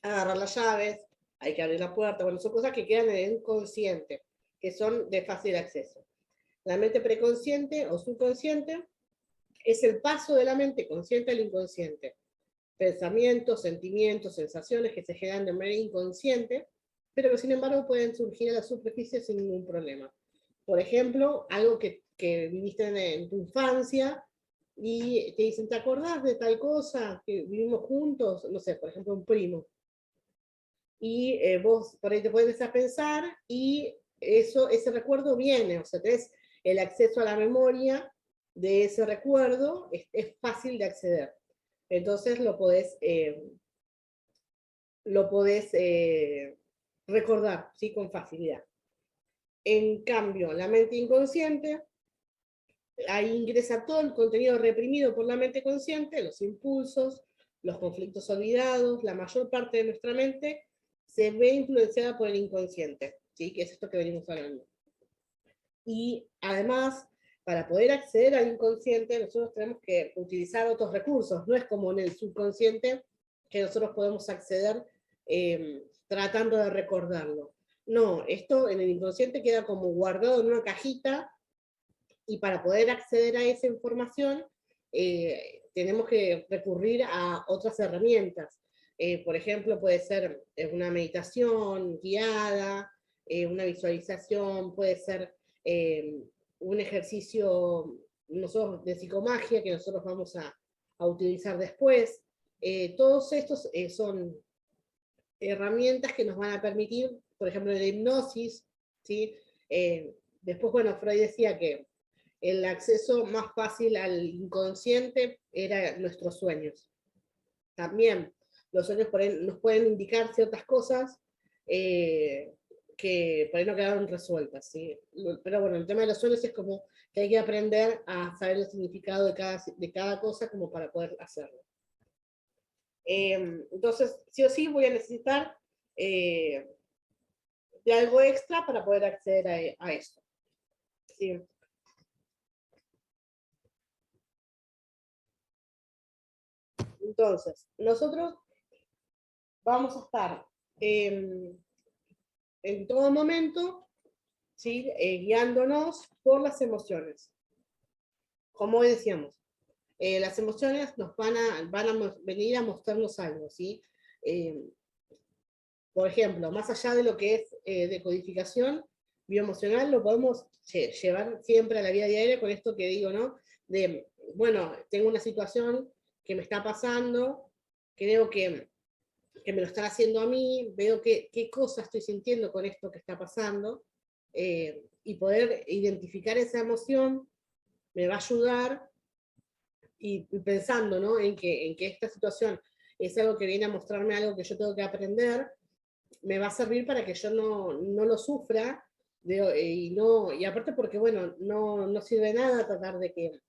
agarrar las llaves, hay que abrir la puerta, bueno, son cosas que quedan en el inconsciente, que son de fácil acceso. La mente preconsciente o subconsciente es el paso de la mente consciente al inconsciente. Pensamientos, sentimientos, sensaciones que se generan de manera inconsciente, pero que sin embargo pueden surgir a la superficie sin ningún problema. Por ejemplo, algo que viviste en tu infancia y te dicen, ¿te acordás de tal cosa que vivimos juntos? No sé, por ejemplo, un primo. Y vos por ahí te puedes a pensar y ese recuerdo viene, o sea, tenés el acceso a la memoria de ese recuerdo, es fácil de acceder. Entonces lo podés recordar, ¿sí? Con facilidad. En cambio, la mente inconsciente, ahí ingresa todo el contenido reprimido por la mente consciente, los impulsos, los conflictos olvidados, la mayor parte de nuestra mente se ve influenciada por el inconsciente, ¿sí? Que es esto que venimos hablando. Y además, para poder acceder al inconsciente, nosotros tenemos que utilizar otros recursos, no es como en el subconsciente que nosotros podemos acceder tratando de recordarlo. No, esto en el inconsciente queda como guardado en una cajita, y para poder acceder a esa información tenemos que recurrir a otras herramientas. Por ejemplo, puede ser una meditación guiada, una visualización, puede ser un ejercicio de psicomagia que nosotros vamos a utilizar después. Todos estos son herramientas que nos van a permitir, por ejemplo, la hipnosis, ¿sí? Después, bueno, Freud decía que el acceso más fácil al inconsciente era nuestros sueños. También los sueños por ahí nos pueden indicar ciertas cosas que por ahí no quedaron resueltas, ¿sí? Pero bueno, el tema de los sueños es como que hay que aprender a saber el significado de cada cosa como para poder hacerlo. Entonces, sí o sí voy a necesitar de algo extra para poder acceder a esto. ¿Sí? Entonces, nosotros vamos a estar en todo momento, ¿sí? Guiándonos por las emociones. Como decíamos, las emociones nos van a venir a mostrarnos algo, ¿sí? Por ejemplo, más allá de lo que es decodificación bioemocional, lo podemos llevar siempre a la vida diaria con esto que digo, ¿no? De, bueno, tengo una situación que me está pasando, creo que me lo están haciendo a mí, veo qué cosa estoy sintiendo con esto que está pasando, y poder identificar esa emoción me va a ayudar, y pensando, ¿no? en que esta situación es algo que viene a mostrarme algo que yo tengo que aprender, me va a servir para que yo no lo sufra, y aparte porque, bueno, no sirve nada tratar de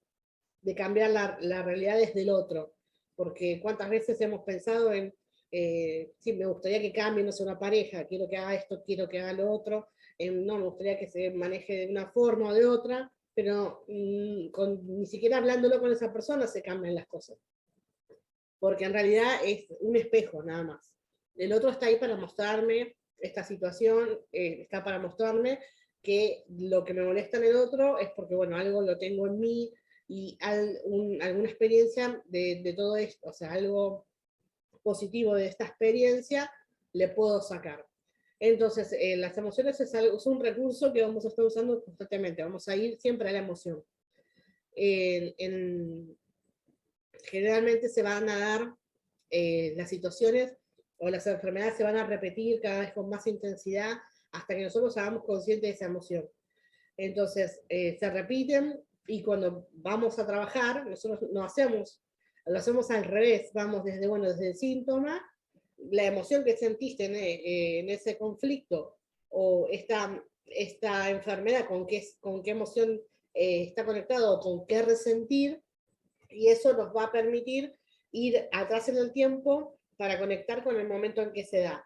cambiar la realidad desde el otro, porque cuántas veces hemos pensado en, sí, me gustaría que cambie, no sea una pareja, quiero que haga esto, quiero que haga lo otro, no, me gustaría que se maneje de una forma o de otra, pero ni siquiera hablándolo con esa persona se cambian las cosas, porque en realidad es un espejo nada más. El otro está ahí para mostrarme esta situación, está para mostrarme que lo que me molesta en el otro es porque, bueno, algo lo tengo en mí, y alguna experiencia de todo esto, o sea, algo positivo de esta experiencia le puedo sacar. Entonces, las emociones es un recurso que vamos a estar usando constantemente, vamos a ir siempre a la emoción. Generalmente se van a dar las situaciones o las enfermedades se van a repetir cada vez con más intensidad hasta que nosotros hagamos consciente de esa emoción. Entonces, se repiten, y cuando vamos a trabajar, nosotros lo hacemos al revés, vamos desde el síntoma, la emoción que sentiste en ese conflicto, o esta enfermedad, con qué emoción está conectado, o con qué resentir, y eso nos va a permitir ir atrás en el tiempo para conectar con el momento en que se da.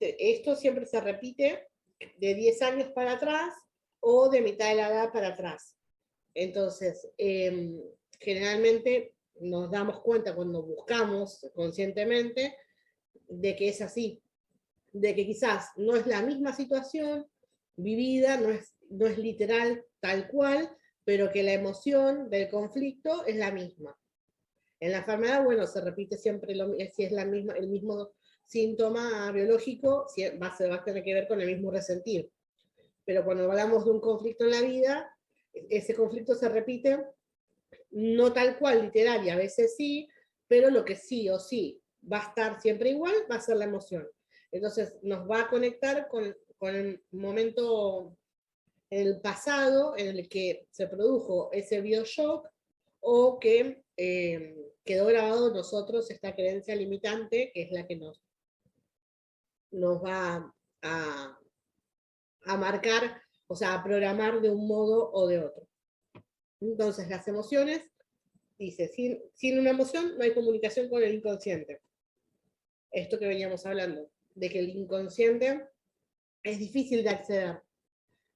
Esto siempre se repite de 10 años para atrás o de mitad de la edad para atrás. Entonces, generalmente nos damos cuenta cuando buscamos conscientemente de que es así, de que quizás no es la misma situación vivida, no es literal tal cual, pero que la emoción del conflicto es la misma. En la enfermedad, bueno, se repite siempre, si es el mismo síntoma biológico, va a tener que ver con el mismo resentir. Pero cuando hablamos de un conflicto en la vida, ese conflicto se repite, no tal cual, literal, y a veces sí, pero lo que sí o sí va a estar siempre igual, va a ser la emoción. Entonces nos va a conectar con el momento en el pasado en el que se produjo ese bioshock, o que quedó grabado en nosotros esta creencia limitante, que es la que nos va a marcar, o sea, a programar de un modo o de otro. Entonces, las emociones, dice, sin una emoción no hay comunicación con el inconsciente. Esto que veníamos hablando, de que el inconsciente es difícil de acceder.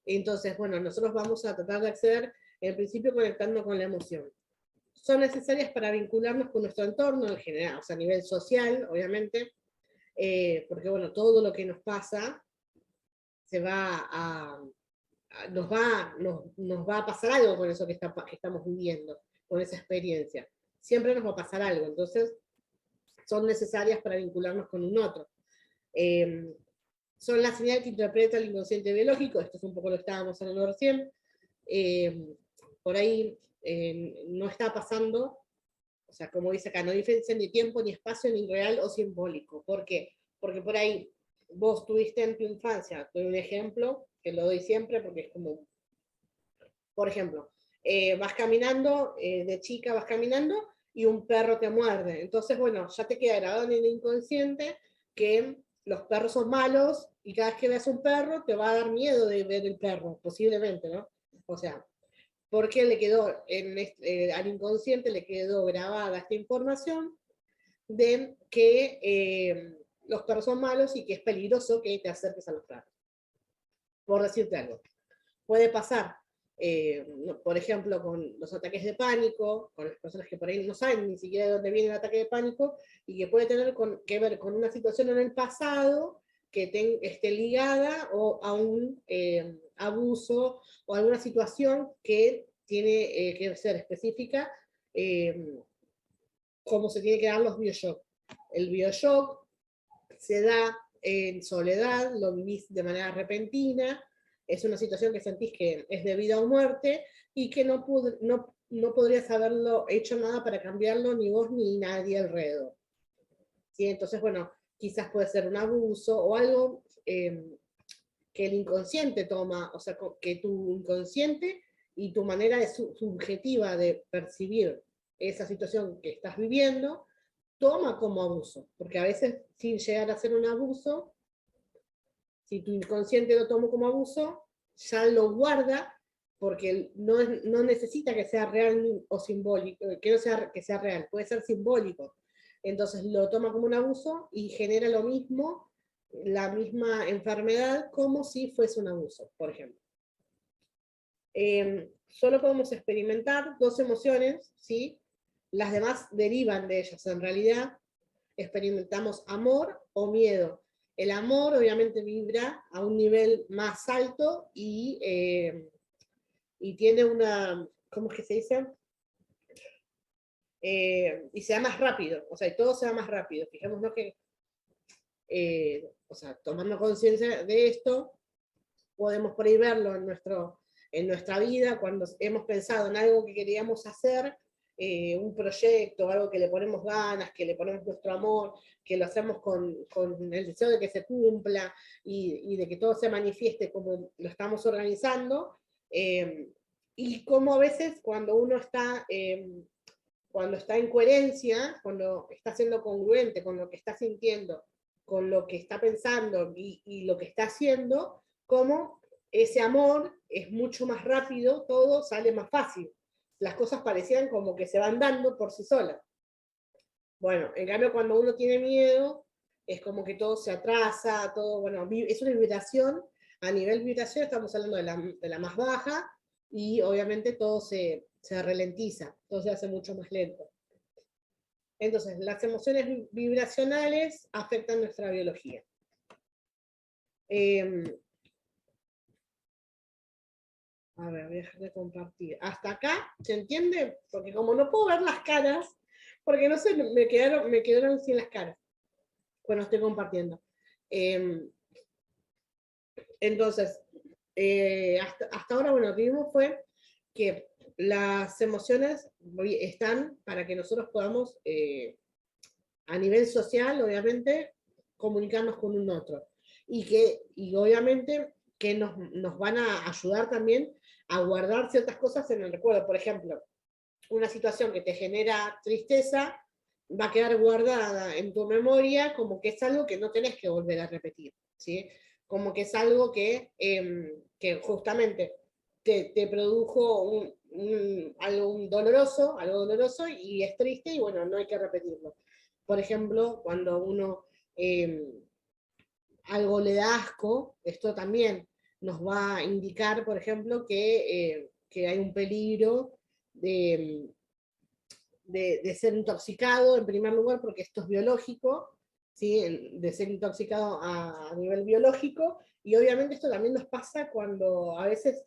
Entonces, bueno, nosotros vamos a tratar de acceder, en principio, conectando con la emoción. Son necesarias para vincularnos con nuestro entorno en general, o sea, a nivel social, obviamente, porque, bueno, todo lo que nos pasa se va nos va a pasar algo con eso que estamos viviendo, con esa experiencia. Siempre nos va a pasar algo, entonces son necesarias para vincularnos con un otro. Son la señal que interpreta el inconsciente biológico, esto es un poco lo que estábamos hablando recién. Por ahí no está pasando, o sea, como dice acá, no diferencian ni tiempo, ni espacio, ni real o simbólico. ¿Por qué? Porque por ahí vos tuviste en tu infancia, doy un ejemplo, que lo doy siempre porque es como, por ejemplo, vas caminando, de chica vas caminando, y un perro te muerde. Entonces, bueno, ya te queda grabado en el inconsciente que los perros son malos y cada vez que veas un perro te va a dar miedo de ver el perro, posiblemente, ¿no? O sea, porque le quedó al inconsciente le quedó grabada esta información de que los perros son malos y que es peligroso que te acerques a los perros. Por decirte algo. Puede pasar, por ejemplo, con los ataques de pánico, con las personas que por ahí no saben ni siquiera de dónde viene el ataque de pánico, y que puede tener que ver con una situación en el pasado que esté ligada o a un abuso o alguna situación que tiene que ser específica, cómo se tiene que dar los bioshock. El bioshock se da en soledad, lo vivís de manera repentina, es una situación que sentís que es de vida o muerte y que no podrías haberlo hecho nada para cambiarlo, ni vos ni nadie alrededor. ¿Sí? Entonces, bueno, quizás puede ser un abuso o algo que el inconsciente toma, o sea, que tu inconsciente y tu manera subjetiva de percibir esa situación que estás viviendo toma como abuso, porque a veces sin llegar a ser un abuso, si tu inconsciente lo toma como abuso, ya lo guarda porque no necesita que sea real o simbólico, que no sea, que sea real, puede ser simbólico. Entonces lo toma como un abuso y genera lo mismo, la misma enfermedad como si fuese un abuso, por ejemplo. Solo podemos experimentar 2 emociones, ¿sí? Las demás derivan de ellas. En realidad, experimentamos amor o miedo. El amor obviamente vibra a un nivel más alto y tiene una, ¿cómo es que se dice? Y se da más rápido, o sea, todo se da más rápido. Fijémonos que, o sea, tomando conciencia de esto, podemos por ahí verlo en nuestra vida, cuando hemos pensado en algo que queríamos hacer, un proyecto, algo que le ponemos ganas, que le ponemos nuestro amor, que lo hacemos con el deseo de que se cumpla y de que todo se manifieste como lo estamos organizando, y como a veces cuando uno está en coherencia, cuando está siendo congruente con lo que está sintiendo, con lo que está pensando y lo que está haciendo, como ese amor es mucho más rápido, todo sale más fácil. Las cosas parecían como que se van dando por sí solas. Bueno, en cambio cuando uno tiene miedo, es como que todo se atrasa, todo, bueno, es una vibración, a nivel vibración estamos hablando de la más baja, y obviamente todo se ralentiza, todo se hace mucho más lento. Entonces, las emociones vibracionales afectan nuestra biología. A ver, voy a dejar de compartir. ¿Hasta acá? ¿Se entiende? Porque como no puedo ver las caras, porque no sé, me quedaron sin las caras cuando estoy compartiendo. Entonces, hasta ahora, bueno, lo que vimos fue que las emociones están para que nosotros podamos, a nivel social, obviamente, comunicarnos con un otro. Y obviamente que nos van a ayudar también a guardar ciertas cosas en el recuerdo. Por ejemplo, una situación que te genera tristeza va a quedar guardada en tu memoria como que es algo que no tenés que volver a repetir, ¿sí? Como que es algo que justamente te produjo algo doloroso y es triste y bueno, no hay que repetirlo. Por ejemplo, cuando uno algo le da asco, esto también nos va a indicar, por ejemplo, que hay un peligro de ser intoxicado, en primer lugar, porque esto es biológico, ¿sí? De ser intoxicado a nivel biológico, y obviamente esto también nos pasa cuando a veces,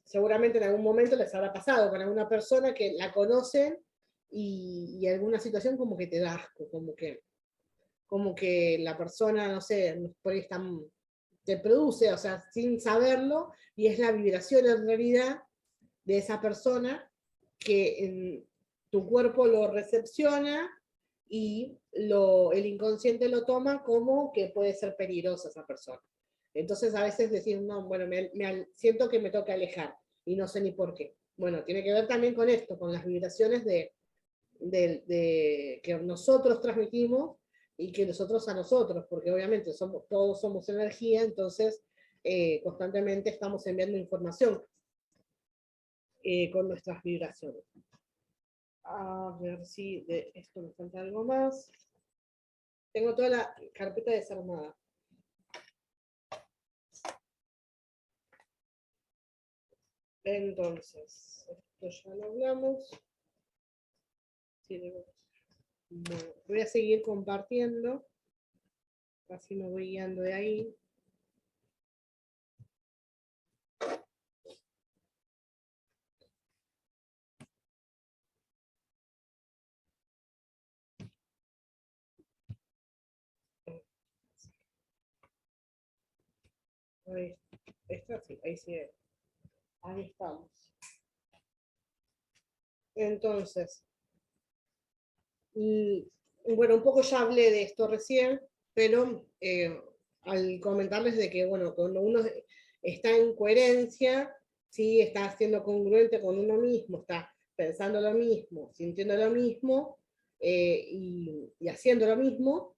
seguramente en algún momento les habrá pasado con alguna persona que la conocen y alguna situación como que te da asco, como que la persona, no sé, por ahí te produce, o sea, sin saberlo, y es la vibración en realidad de esa persona que tu cuerpo lo recepciona y el inconsciente lo toma como que puede ser peligrosa esa persona. Entonces a veces decir, no, bueno, siento que me toca alejar y no sé ni por qué. Bueno, tiene que ver también con esto, con las vibraciones de que nosotros transmitimos y que nosotros a nosotros, porque obviamente todos somos energía, entonces constantemente estamos enviando información con nuestras vibraciones. A ver si de esto me falta algo más. Tengo toda la carpeta desarmada. Entonces, esto ya lo hablamos. Sí, bueno, voy a seguir compartiendo. Así me voy guiando de ahí. Ahí, esta sí, ahí sí. Ahí estamos. Entonces, bueno, un poco ya hablé de esto recién, pero al comentarles de que, bueno, cuando uno está en coherencia, ¿sí? Está siendo congruente con uno mismo, está pensando lo mismo, sintiendo lo mismo y haciendo lo mismo,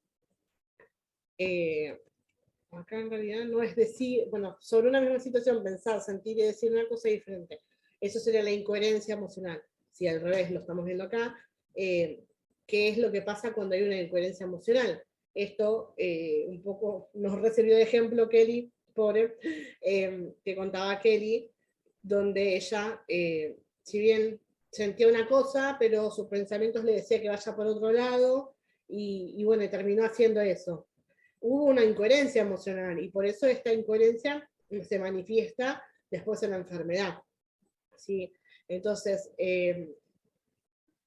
acá en realidad no es decir, bueno, sobre una misma situación, pensar, sentir y decir una cosa diferente. Eso sería la incoherencia emocional. Si al revés lo estamos viendo acá, ¿qué es lo que pasa cuando hay una incoherencia emocional? Esto un poco nos recibió de ejemplo Kelly, pobre, que contaba Kelly, donde ella, si bien sentía una cosa, pero sus pensamientos le decía que vaya por otro lado, y bueno, terminó haciendo eso. Hubo una incoherencia emocional y por eso esta incoherencia se manifiesta después en la enfermedad. ¿Sí? Entonces,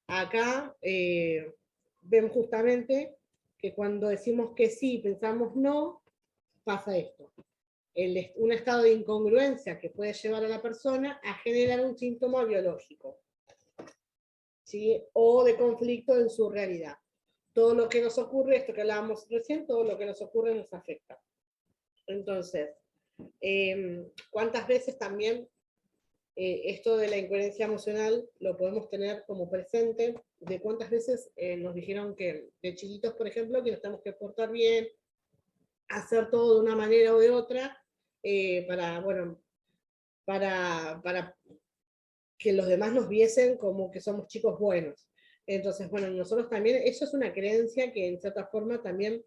acá vemos justamente que cuando decimos que sí, pensamos no, pasa esto. Un estado de incongruencia que puede llevar a la persona a generar un síntoma biológico, ¿sí? O de conflicto en su realidad. Todo lo que nos ocurre, esto que hablábamos recién, todo lo que nos ocurre nos afecta. Entonces, ¿cuántas veces también esto de la incoherencia emocional lo podemos tener como presente? De cuántas veces nos dijeron que de chiquitos, por ejemplo, que nos tenemos que portar bien, hacer todo de una manera o de otra, bueno, para que los demás nos viesen como que somos chicos buenos. Entonces, bueno, nosotros también, eso es una creencia que en cierta forma también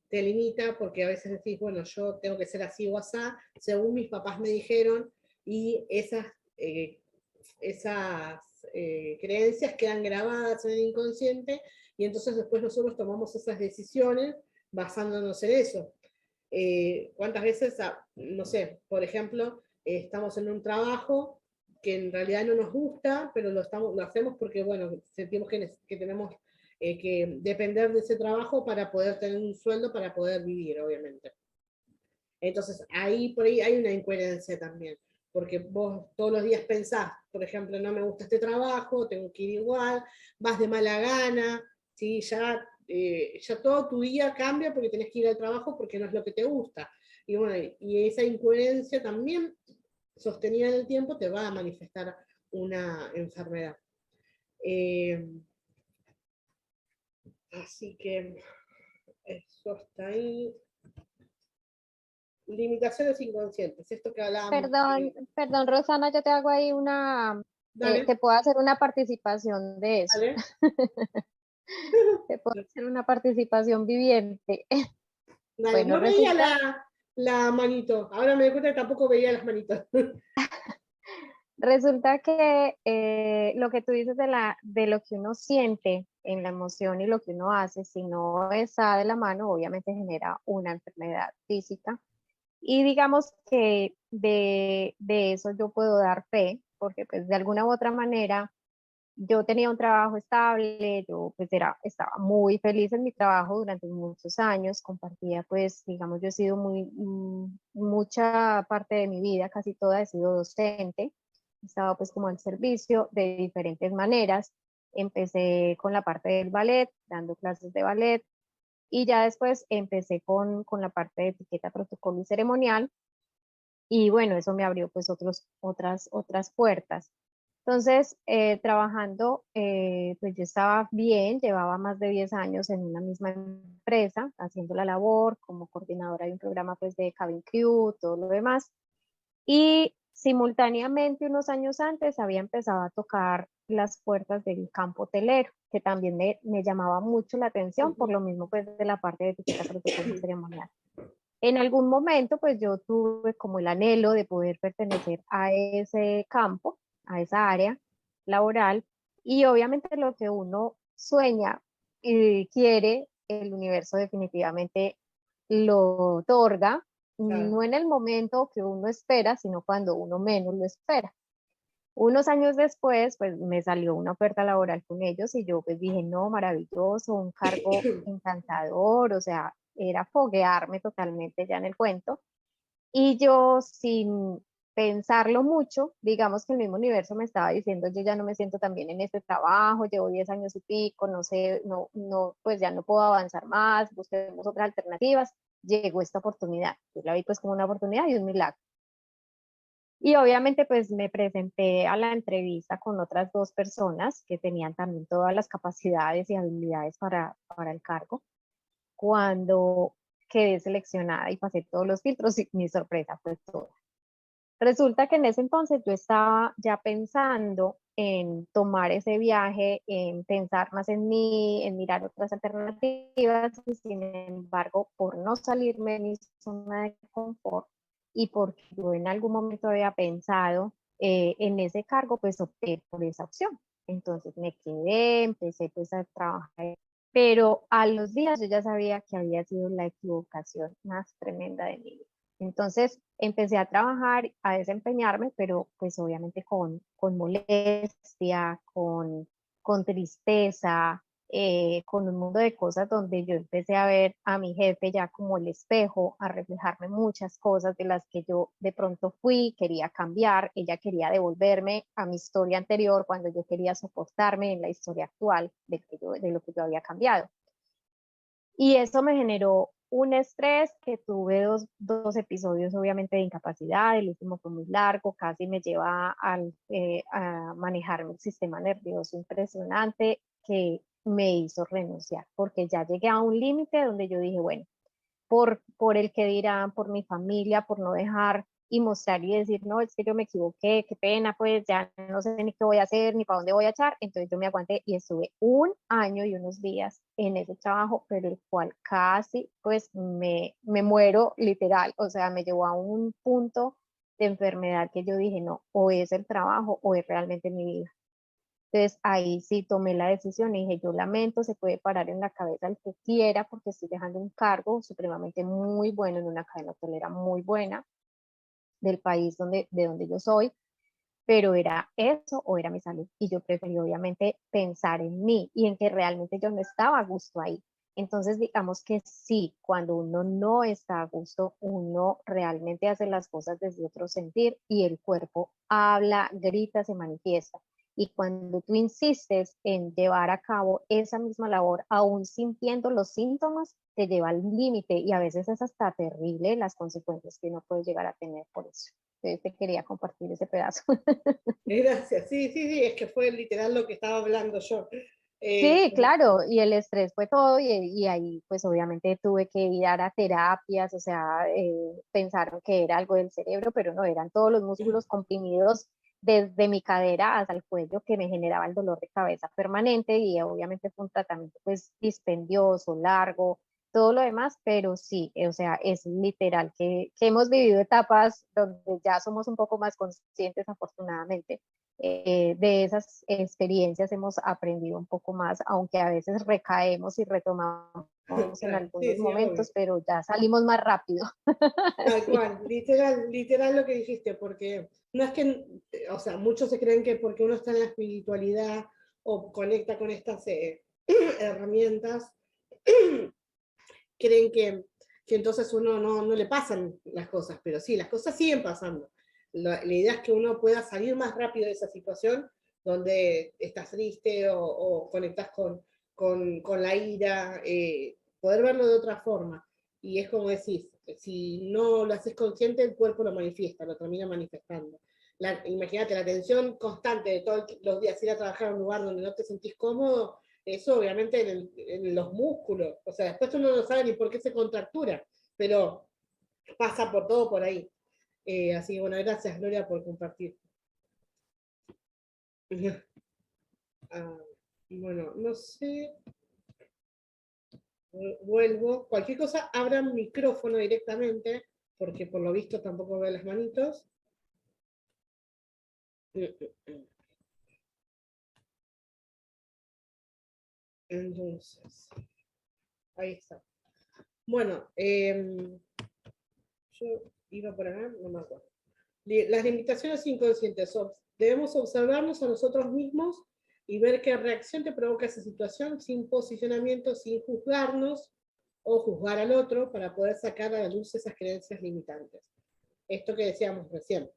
te limita, porque a veces decís, bueno, yo tengo que ser así o asá, según mis papás me dijeron, y esas creencias quedan grabadas en el inconsciente, y entonces después nosotros tomamos esas decisiones basándonos en eso. ¿Cuántas veces, no sé, por ejemplo, estamos en un trabajo que en realidad no nos gusta, pero lo hacemos porque, bueno, sentimos que tenemos que depender de ese trabajo para poder tener un sueldo, para poder vivir, obviamente. Entonces, ahí por ahí hay una incoherencia también, porque vos todos los días pensás, por ejemplo, no me gusta este trabajo, tengo que ir igual, vas de mala gana, ¿sí? Ya todo tu día cambia porque tenés que ir al trabajo porque no es lo que te gusta. Y bueno, y esa incoherencia también sostenida en el tiempo te va a manifestar una enfermedad. Así que eso está ahí. Limitaciones inconscientes, esto que hablábamos. Perdón, Rosana, yo te hago ahí te puedo hacer una participación de eso. Dale. Te puedo hacer una participación viviente. Dale. Bueno, No veía la manito, ahora me doy cuenta que tampoco veía las manitos. Resulta que lo que tú dices de lo que uno siente en la emoción y lo que uno hace, si no está de la mano, obviamente genera una enfermedad física. Y digamos que de eso yo puedo dar fe, porque pues de alguna u otra manera yo tenía un trabajo estable, yo pues estaba muy feliz en mi trabajo durante muchos años, compartía pues, digamos, yo he sido mucha parte de mi vida, casi toda he sido docente, estaba pues como al servicio de diferentes maneras. Empecé con la parte del ballet, dando clases de ballet, y ya después empecé con la parte de etiqueta, protocolo y ceremonial, y bueno, eso me abrió pues otras puertas. Entonces, trabajando, pues yo estaba bien, llevaba más de 10 años en una misma empresa, haciendo la labor como coordinadora de un programa pues de cabin crew, todo lo demás. Y simultáneamente, unos años antes, había empezado a tocar las puertas del campo hotelero, que también me llamaba mucho la atención, por lo mismo pues de la parte de etiqueta, protocolo y ceremonial. En algún momento, pues yo tuve como el anhelo de poder pertenecer a ese campo, a esa área laboral, y obviamente lo que uno sueña y quiere, el universo definitivamente lo otorga, Claro. no en el momento que uno espera, sino cuando uno menos lo espera. Unos años después, pues me salió una oferta laboral con ellos y yo pues dije, no, maravilloso, un cargo encantador, o sea, era foguearme totalmente ya en el cuento. Y yo sin pensarlo mucho, digamos que el mismo universo me estaba diciendo, yo ya no me siento tan bien en este trabajo, llevo 10 años y pico, no sé, pues ya no puedo avanzar más, busquemos otras alternativas. Llegó esta oportunidad, yo la vi pues como una oportunidad y un milagro. Y obviamente pues me presenté a la entrevista con otras dos personas que tenían también todas las capacidades y habilidades para el cargo. Cuando quedé seleccionada y pasé todos los filtros y mi sorpresa fue toda. Resulta que en ese entonces yo estaba ya pensando en tomar ese viaje, en pensar más en mí, en mirar otras alternativas, y sin embargo, por no salirme de mi zona de confort y porque yo en algún momento había pensado en ese cargo, pues opté por esa opción. Entonces me quedé, empecé pues a trabajar, pero a los días yo ya sabía que había sido la equivocación más tremenda de mi vida. Entonces empecé a trabajar, a desempeñarme, pero pues obviamente con molestia, con tristeza, con un mundo de cosas donde yo empecé a ver a mi jefe ya como el espejo, a reflejarme muchas cosas de las que yo de pronto fui, quería cambiar, ella quería devolverme a mi historia anterior cuando yo quería soportarme en la historia actual de lo que yo había cambiado. Y eso me generó un estrés que tuve dos episodios obviamente de incapacidad, el último fue muy largo, casi me lleva a manejar el sistema nervioso impresionante que me hizo renunciar, porque ya llegué a un límite donde yo dije, bueno, por el que dirán, por mi familia, por no dejar y mostrar y decir, no, es que yo me equivoqué, qué pena, pues ya no sé ni qué voy a hacer, ni para dónde voy a echar. Entonces yo me aguanté y estuve un año y unos días en ese trabajo, pero el cual casi pues me muero literal, o sea, me llevó a un punto de enfermedad que yo dije, no, o es el trabajo o es realmente mi vida. Entonces ahí sí tomé la decisión y dije, yo lamento, se puede parar en la cabeza el que quiera porque estoy dejando un cargo supremamente muy bueno en una cadena hotelera muy buena del país de donde yo soy, pero era eso o era mi salud. Y yo preferí obviamente pensar en mí y en que realmente yo no estaba a gusto ahí. Entonces, digamos que sí, cuando uno no está a gusto, uno realmente hace las cosas desde otro sentir y el cuerpo habla, grita, se manifiesta. Y cuando tú insistes en llevar a cabo esa misma labor, aún sintiendo los síntomas, te lleva al límite y a veces es hasta terrible las consecuencias que uno puede llegar a tener por eso. Entonces te quería compartir ese pedazo. Gracias, sí, sí, sí, es que fue literal lo que estaba hablando yo. Sí, claro, y el estrés fue todo y ahí pues obviamente tuve que ir a terapias, o sea, pensaron que era algo del cerebro, pero no, eran todos los músculos comprimidos desde mi cadera hasta el cuello que me generaba el dolor de cabeza permanente y obviamente fue un tratamiento pues dispendioso, largo, todo lo demás, pero sí, o sea, es literal que hemos vivido etapas donde ya somos un poco más conscientes afortunadamente de esas experiencias hemos aprendido un poco más, aunque a veces recaemos y retomamos en claro, sí, algunos sí, obvio. momentos, pero ya salimos más rápido. Tal Sí. cual, literal, literal lo que dijiste, porque no es que, o sea, muchos se creen que porque uno está en la espiritualidad o conecta con estas herramientas, creen que entonces uno no le pasan las cosas, pero sí, las cosas siguen pasando. La idea es que uno pueda salir más rápido de esa situación donde estás triste o conectas con la ira, poder verlo de otra forma. Y es como decís, si no lo haces consciente, el cuerpo lo manifiesta, lo termina manifestando. Imagínate, la tensión constante de todos los días ir a trabajar a un lugar donde no te sentís cómodo, eso obviamente en los músculos, o sea, después uno no sabe ni por qué se contractura, pero pasa por todo por ahí. Así que bueno, gracias Gloria por compartir. Bueno, no sé, vuelvo, cualquier cosa, abran micrófono directamente, porque por lo visto tampoco veo las manitos. Entonces, ahí está. Bueno, yo iba por acá, no me acuerdo. Las limitaciones inconscientes. Debemos observarnos a nosotros mismos y ver qué reacción te provoca esa situación sin posicionamiento, sin juzgarnos o juzgar al otro para poder sacar a la luz esas creencias limitantes. Esto que decíamos recién.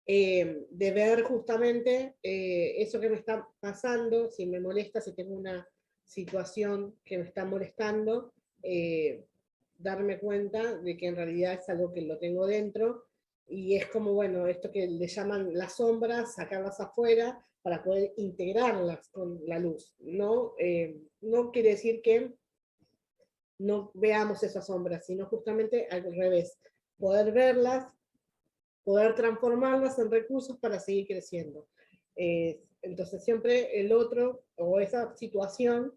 De ver justamente eso que me está pasando, si me molesta, si tengo una situación que me está molestando, darme cuenta de que en realidad es algo que lo tengo dentro, y es como, bueno, esto que le llaman las sombras, sacarlas afuera para poder integrarlas con la luz. No, no quiere decir que no veamos esas sombras, sino justamente al revés, poder verlas, poder transformarlas en recursos para seguir creciendo. Entonces siempre el otro o esa situación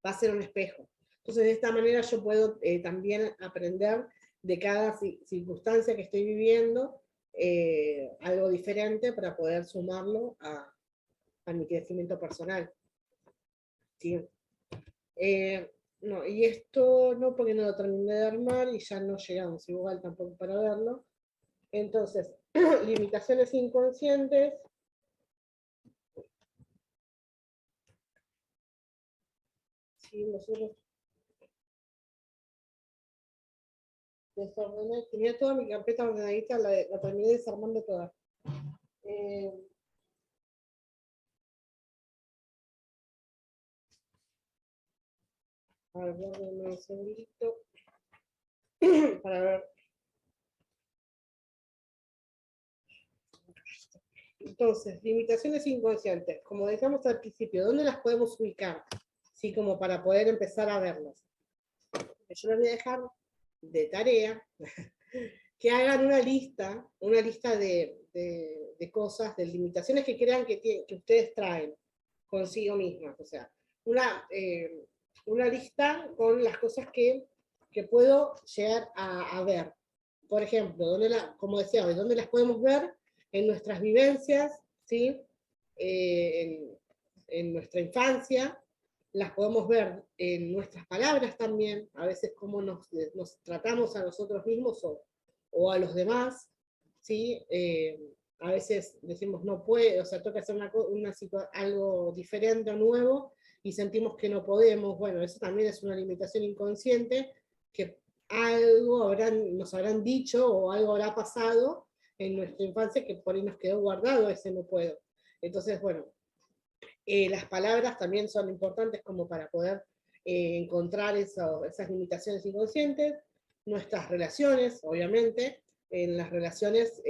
va a ser un espejo. Entonces de esta manera yo puedo también aprender de cada circunstancia que estoy viviendo algo diferente para poder sumarlo a mi crecimiento personal. ¿Sí? No, y esto no, porque no lo terminé de armar y ya no llegamos igual tampoco para verlo. Entonces, limitaciones inconscientes. Sí, nosotros desordené, tenía toda mi carpeta ordenadita, la terminé desarmando toda. A ver, guárdenme un segundito para ver. Entonces, limitaciones inconscientes, como decíamos al principio, ¿dónde las podemos ubicar? Sí, como para poder empezar a verlas. Yo les voy a dejar de tarea que hagan una lista de cosas, de limitaciones que crean que ustedes traen consigo mismas. O sea, una lista con las cosas que puedo llegar a ver. Por ejemplo, como decía hoy, ¿dónde las podemos ver? En nuestras vivencias, ¿sí? En nuestra infancia, las podemos ver en nuestras palabras también, a veces cómo nos tratamos a nosotros mismos o a los demás, ¿sí? A veces decimos no puedo, o sea, toca hacer algo diferente o nuevo y sentimos que no podemos. Bueno, eso también es una limitación inconsciente, que algo nos habrán dicho o algo habrá pasado en nuestra infancia que por ahí nos quedó guardado ese no puedo. Entonces, bueno, las palabras también son importantes como para poder encontrar esas limitaciones inconscientes. Nuestras relaciones, obviamente, en las relaciones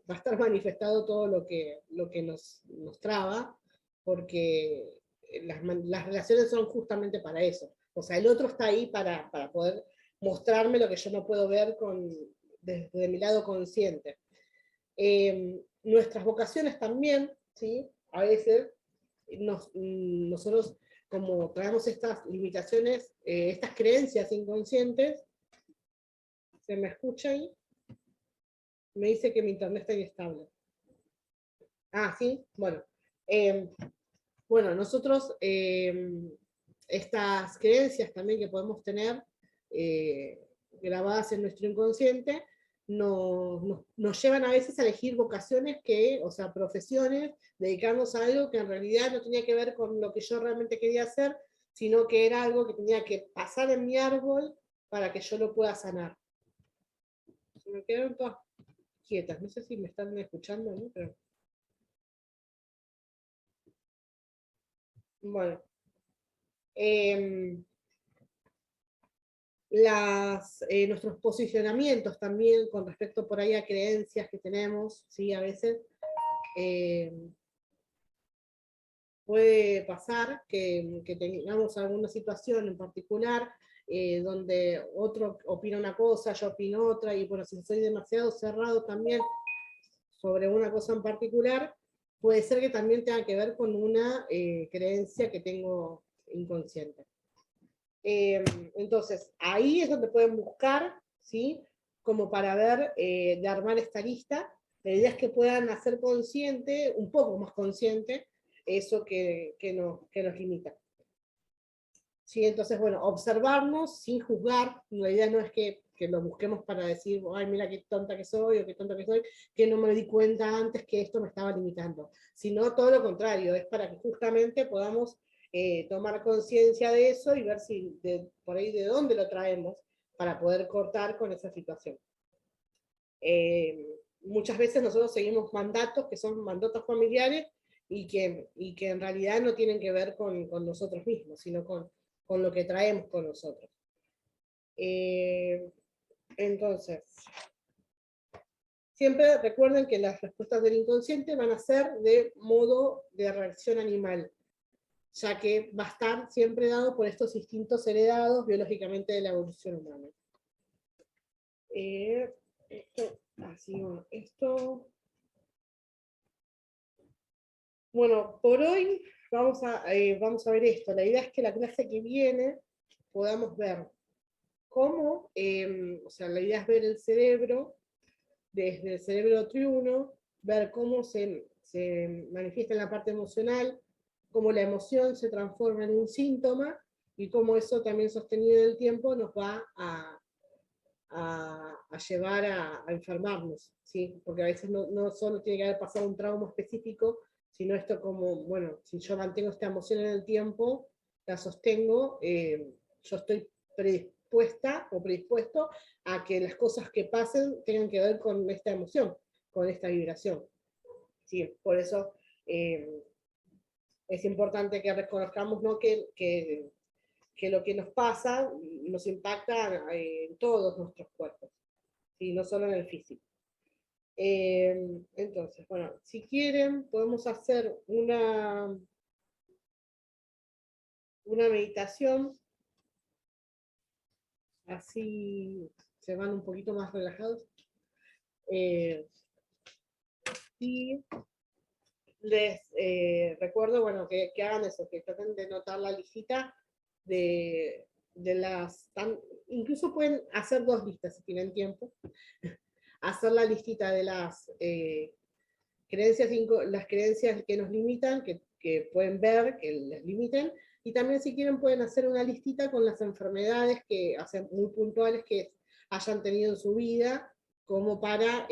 va a estar manifestado todo lo que nos traba, porque las relaciones son justamente para eso. O sea, el otro está ahí para poder mostrarme lo que yo no puedo ver desde mi lado consciente. Nuestras vocaciones también, ¿sí? A veces nosotros, como traemos estas limitaciones, estas creencias inconscientes, ¿se me escucha ahí? Me dice que mi internet está inestable. Ah, sí, bueno. Bueno, nosotros, estas creencias también que podemos tener grabadas en nuestro inconsciente, nos llevan a veces a elegir vocaciones o sea, profesiones, dedicarnos a algo que en realidad no tenía que ver con lo que yo realmente quería hacer, sino que era algo que tenía que pasar en mi árbol para que yo lo pueda sanar. Se me quedaron todas quietas, no sé si me están escuchando, ¿no? Pero... Bueno. nuestros posicionamientos también con respecto por ahí a creencias que tenemos, ¿sí? A veces puede pasar que tengamos alguna situación en particular donde otro opina una cosa, yo opino otra, y bueno, si soy demasiado cerrado también sobre una cosa en particular, puede ser que también tenga que ver con una creencia que tengo inconsciente. Entonces, ahí es donde pueden buscar, ¿sí? Como para ver, de armar esta lista. La idea es que puedan hacer consciente, un poco más consciente, eso que nos limita. ¿Sí? Entonces, bueno, observarnos sin juzgar. La idea no es que lo busquemos para decir, ay, mira qué tonta que soy, o qué tonta que soy, que no me di cuenta antes que esto me estaba limitando. Sino todo lo contrario, es para que justamente podamos tomar conciencia de eso y ver si por ahí de dónde lo traemos para poder cortar con esa situación. Muchas veces nosotros seguimos mandatos que son mandatos familiares y que en realidad no tienen que ver con nosotros mismos, sino con lo que traemos con nosotros. Entonces, siempre recuerden que las respuestas del inconsciente van a ser de modo de reacción animal, ya que va a estar siempre dado por estos instintos heredados biológicamente de la evolución humana. Bueno, por hoy vamos a ver esto. La idea es que la clase que viene podamos ver cómo, o sea, la idea es ver el cerebro, desde el cerebro triuno, ver cómo se manifiesta en la parte emocional, cómo la emoción se transforma en un síntoma, y cómo eso también sostenido en el tiempo nos va a llevar a enfermarnos, ¿sí? Porque a veces no solo tiene que haber pasado un trauma específico, sino esto como, bueno, si yo mantengo esta emoción en el tiempo, la sostengo, yo estoy predispuesta o predispuesto a que las cosas que pasen tengan que ver con esta emoción, con esta vibración. ¿Sí? Por eso es importante que reconozcamos, ¿no? que lo que nos pasa nos impacta en todos nuestros cuerpos, ¿sí? No solo en el físico. Entonces, bueno, si quieren, podemos hacer una meditación, así se van un poquito más relajados. Y les recuerdo, bueno, que hagan eso, que traten de notar la listita de las... incluso pueden hacer 2 listas si tienen tiempo. Hacer la listita de las las creencias que nos limitan, que pueden ver, que les limiten, y también si quieren pueden hacer una listita con las enfermedades que hacen muy puntuales que hayan tenido en su vida, como para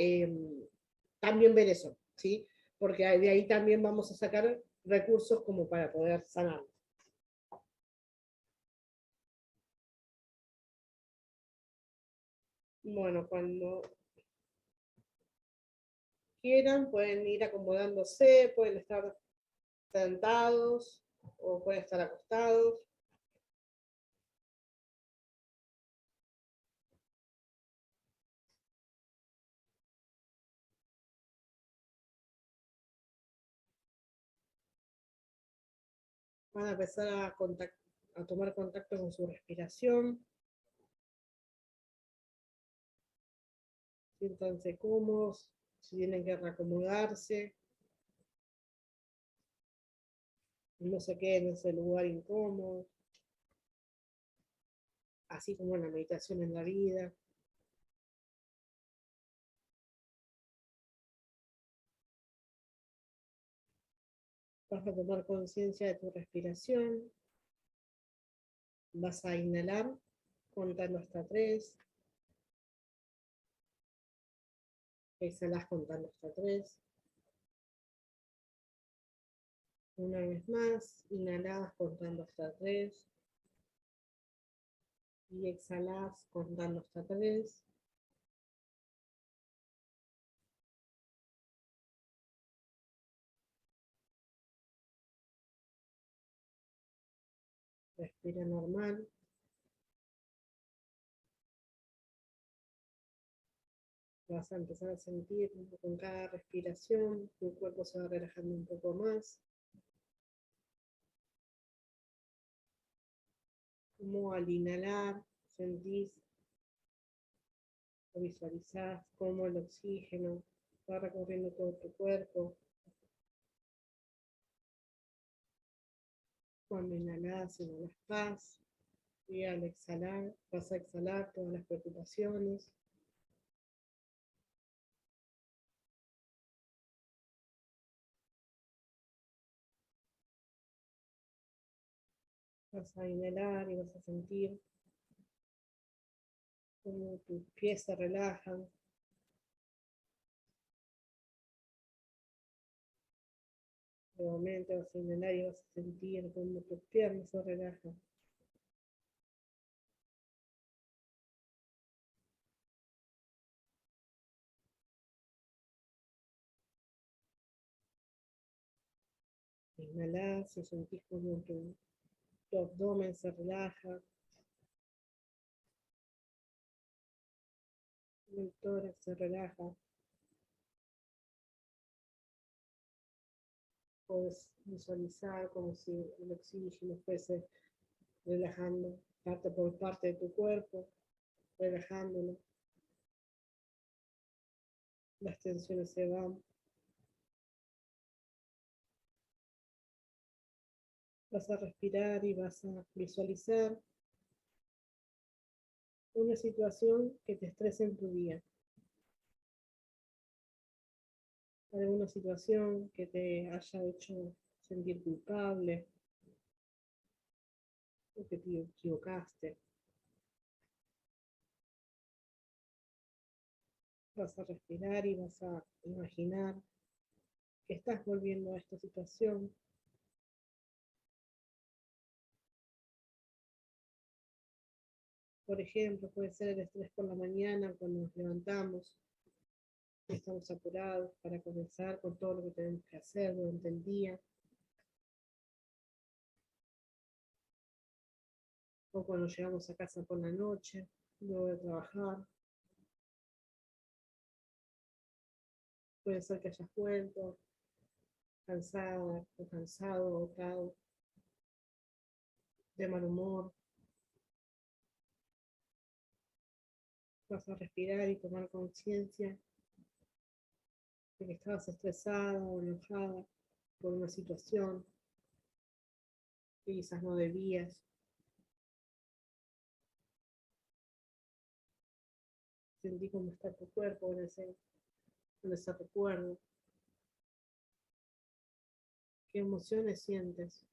también ver eso, ¿sí? Porque de ahí también vamos a sacar recursos como para poder sanar. Bueno, cuando quieran pueden ir acomodándose, pueden estar sentados o pueden estar acostados. Van a empezar a tomar contacto con su respiración. Siéntanse cómodos, si tienen que reacomodarse. No se queden en ese lugar incómodo. Así como en la meditación en la vida. Vas a tomar conciencia de tu respiración. Vas a inhalar contando hasta 3. Exhalas contando hasta 3. Una vez más, inhalás contando hasta 3. Y exhalás contando hasta 3. Respira normal. Vas a empezar a sentir con cada respiración, tu cuerpo se va relajando un poco más. Como al inhalar sentís o visualizás cómo el oxígeno va recorriendo todo tu cuerpo. Cuando inhalás paz, y al exhalar vas a exhalar todas las preocupaciones. Vas a inhalar y vas a sentir cómo tus pies se relajan. Nuevamente vas a inhalar y vas a sentir cómo tus piernas se relajan. Inhalás y sentís como tu abdomen se relaja, el tórax se relaja. Puedes visualizar como si el oxígeno fuese relajando parte por parte de tu cuerpo, relajándolo. Las tensiones se van. Vas a respirar y vas a visualizar una situación que te estrese en tu día. Alguna situación que te haya hecho sentir culpable o que te equivocaste. Vas a respirar y vas a imaginar que estás volviendo a esta situación. Por ejemplo, puede ser el estrés por la mañana cuando nos levantamos. Estamos apurados para comenzar con todo lo que tenemos que hacer durante el día. O cuando llegamos a casa por la noche, luego de trabajar. Puede ser que hayas vuelto cansada o cansado, agotado, de mal humor. Vas a respirar y tomar conciencia de que estabas estresada o enojada por una situación que quizás no debías. Sentí cómo está tu cuerpo en ese recuerdo. ¿Qué emociones sientes?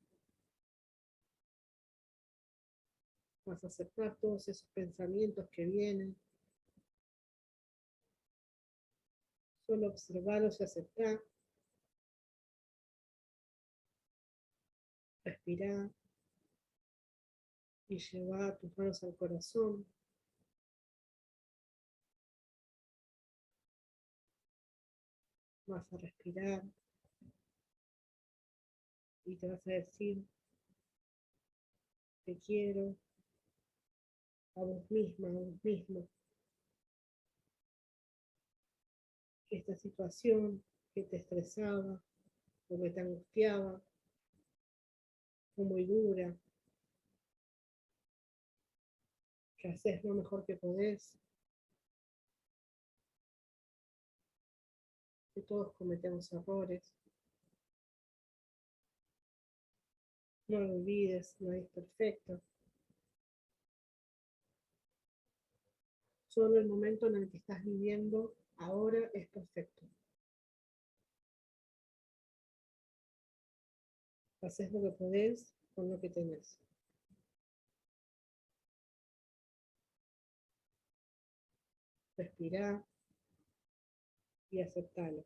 Vas a aceptar todos esos pensamientos que vienen. Solo observarlos y aceptar. Respirar y llevar tus manos al corazón. Vas a respirar y te vas a decir, te quiero, a vos misma, a vos mismo. Que esta situación que te estresaba o que te angustiaba fue muy dura, que haces lo mejor que podés, que todos cometemos errores. No lo olvides, nadie es perfecto. Solo el momento en el que estás viviendo ahora es perfecto. Haces lo que podés con lo que tenés. Respirá y aceptalo.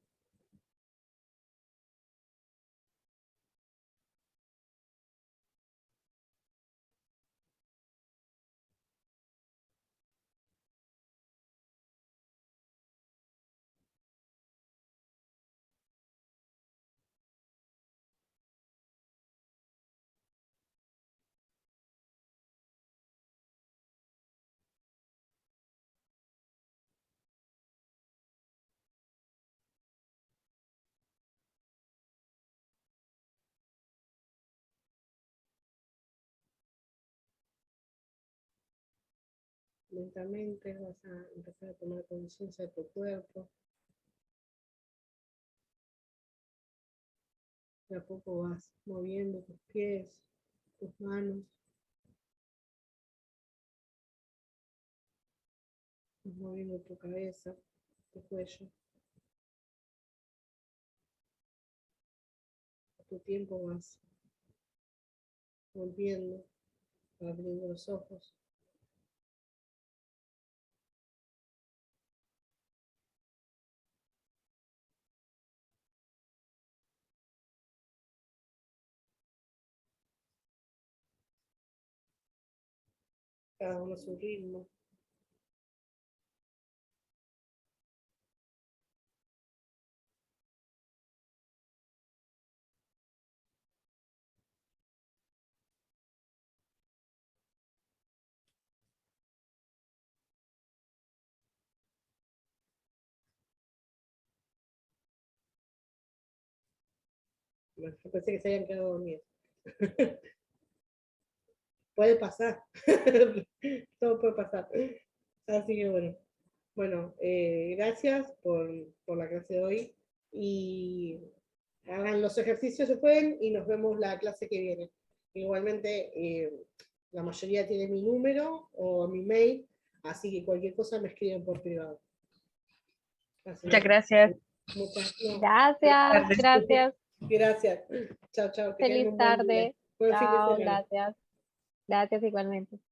lentamente vas a empezar a tomar conciencia de tu cuerpo. De a poco vas moviendo tus pies, tus manos. Vas moviendo tu cabeza, tu cuello. A tu tiempo vas volviendo, abriendo los ojos. Cada uno a su ritmo. Bueno, yo pensé que se habían quedado dormidos. Puede pasar. Todo puede pasar. Así que bueno, gracias por la clase de hoy y hagan los ejercicios se pueden y nos vemos la clase que viene. Igualmente, la mayoría tiene mi número o mi mail, así que cualquier cosa me escriben por privado. Muchas gracias. Gracias, gracias. Gracias. Chao, chao. Que tengan Feliz un buen día. tarde. Buen fin de Chao, semana. gracias. Gracias igualmente.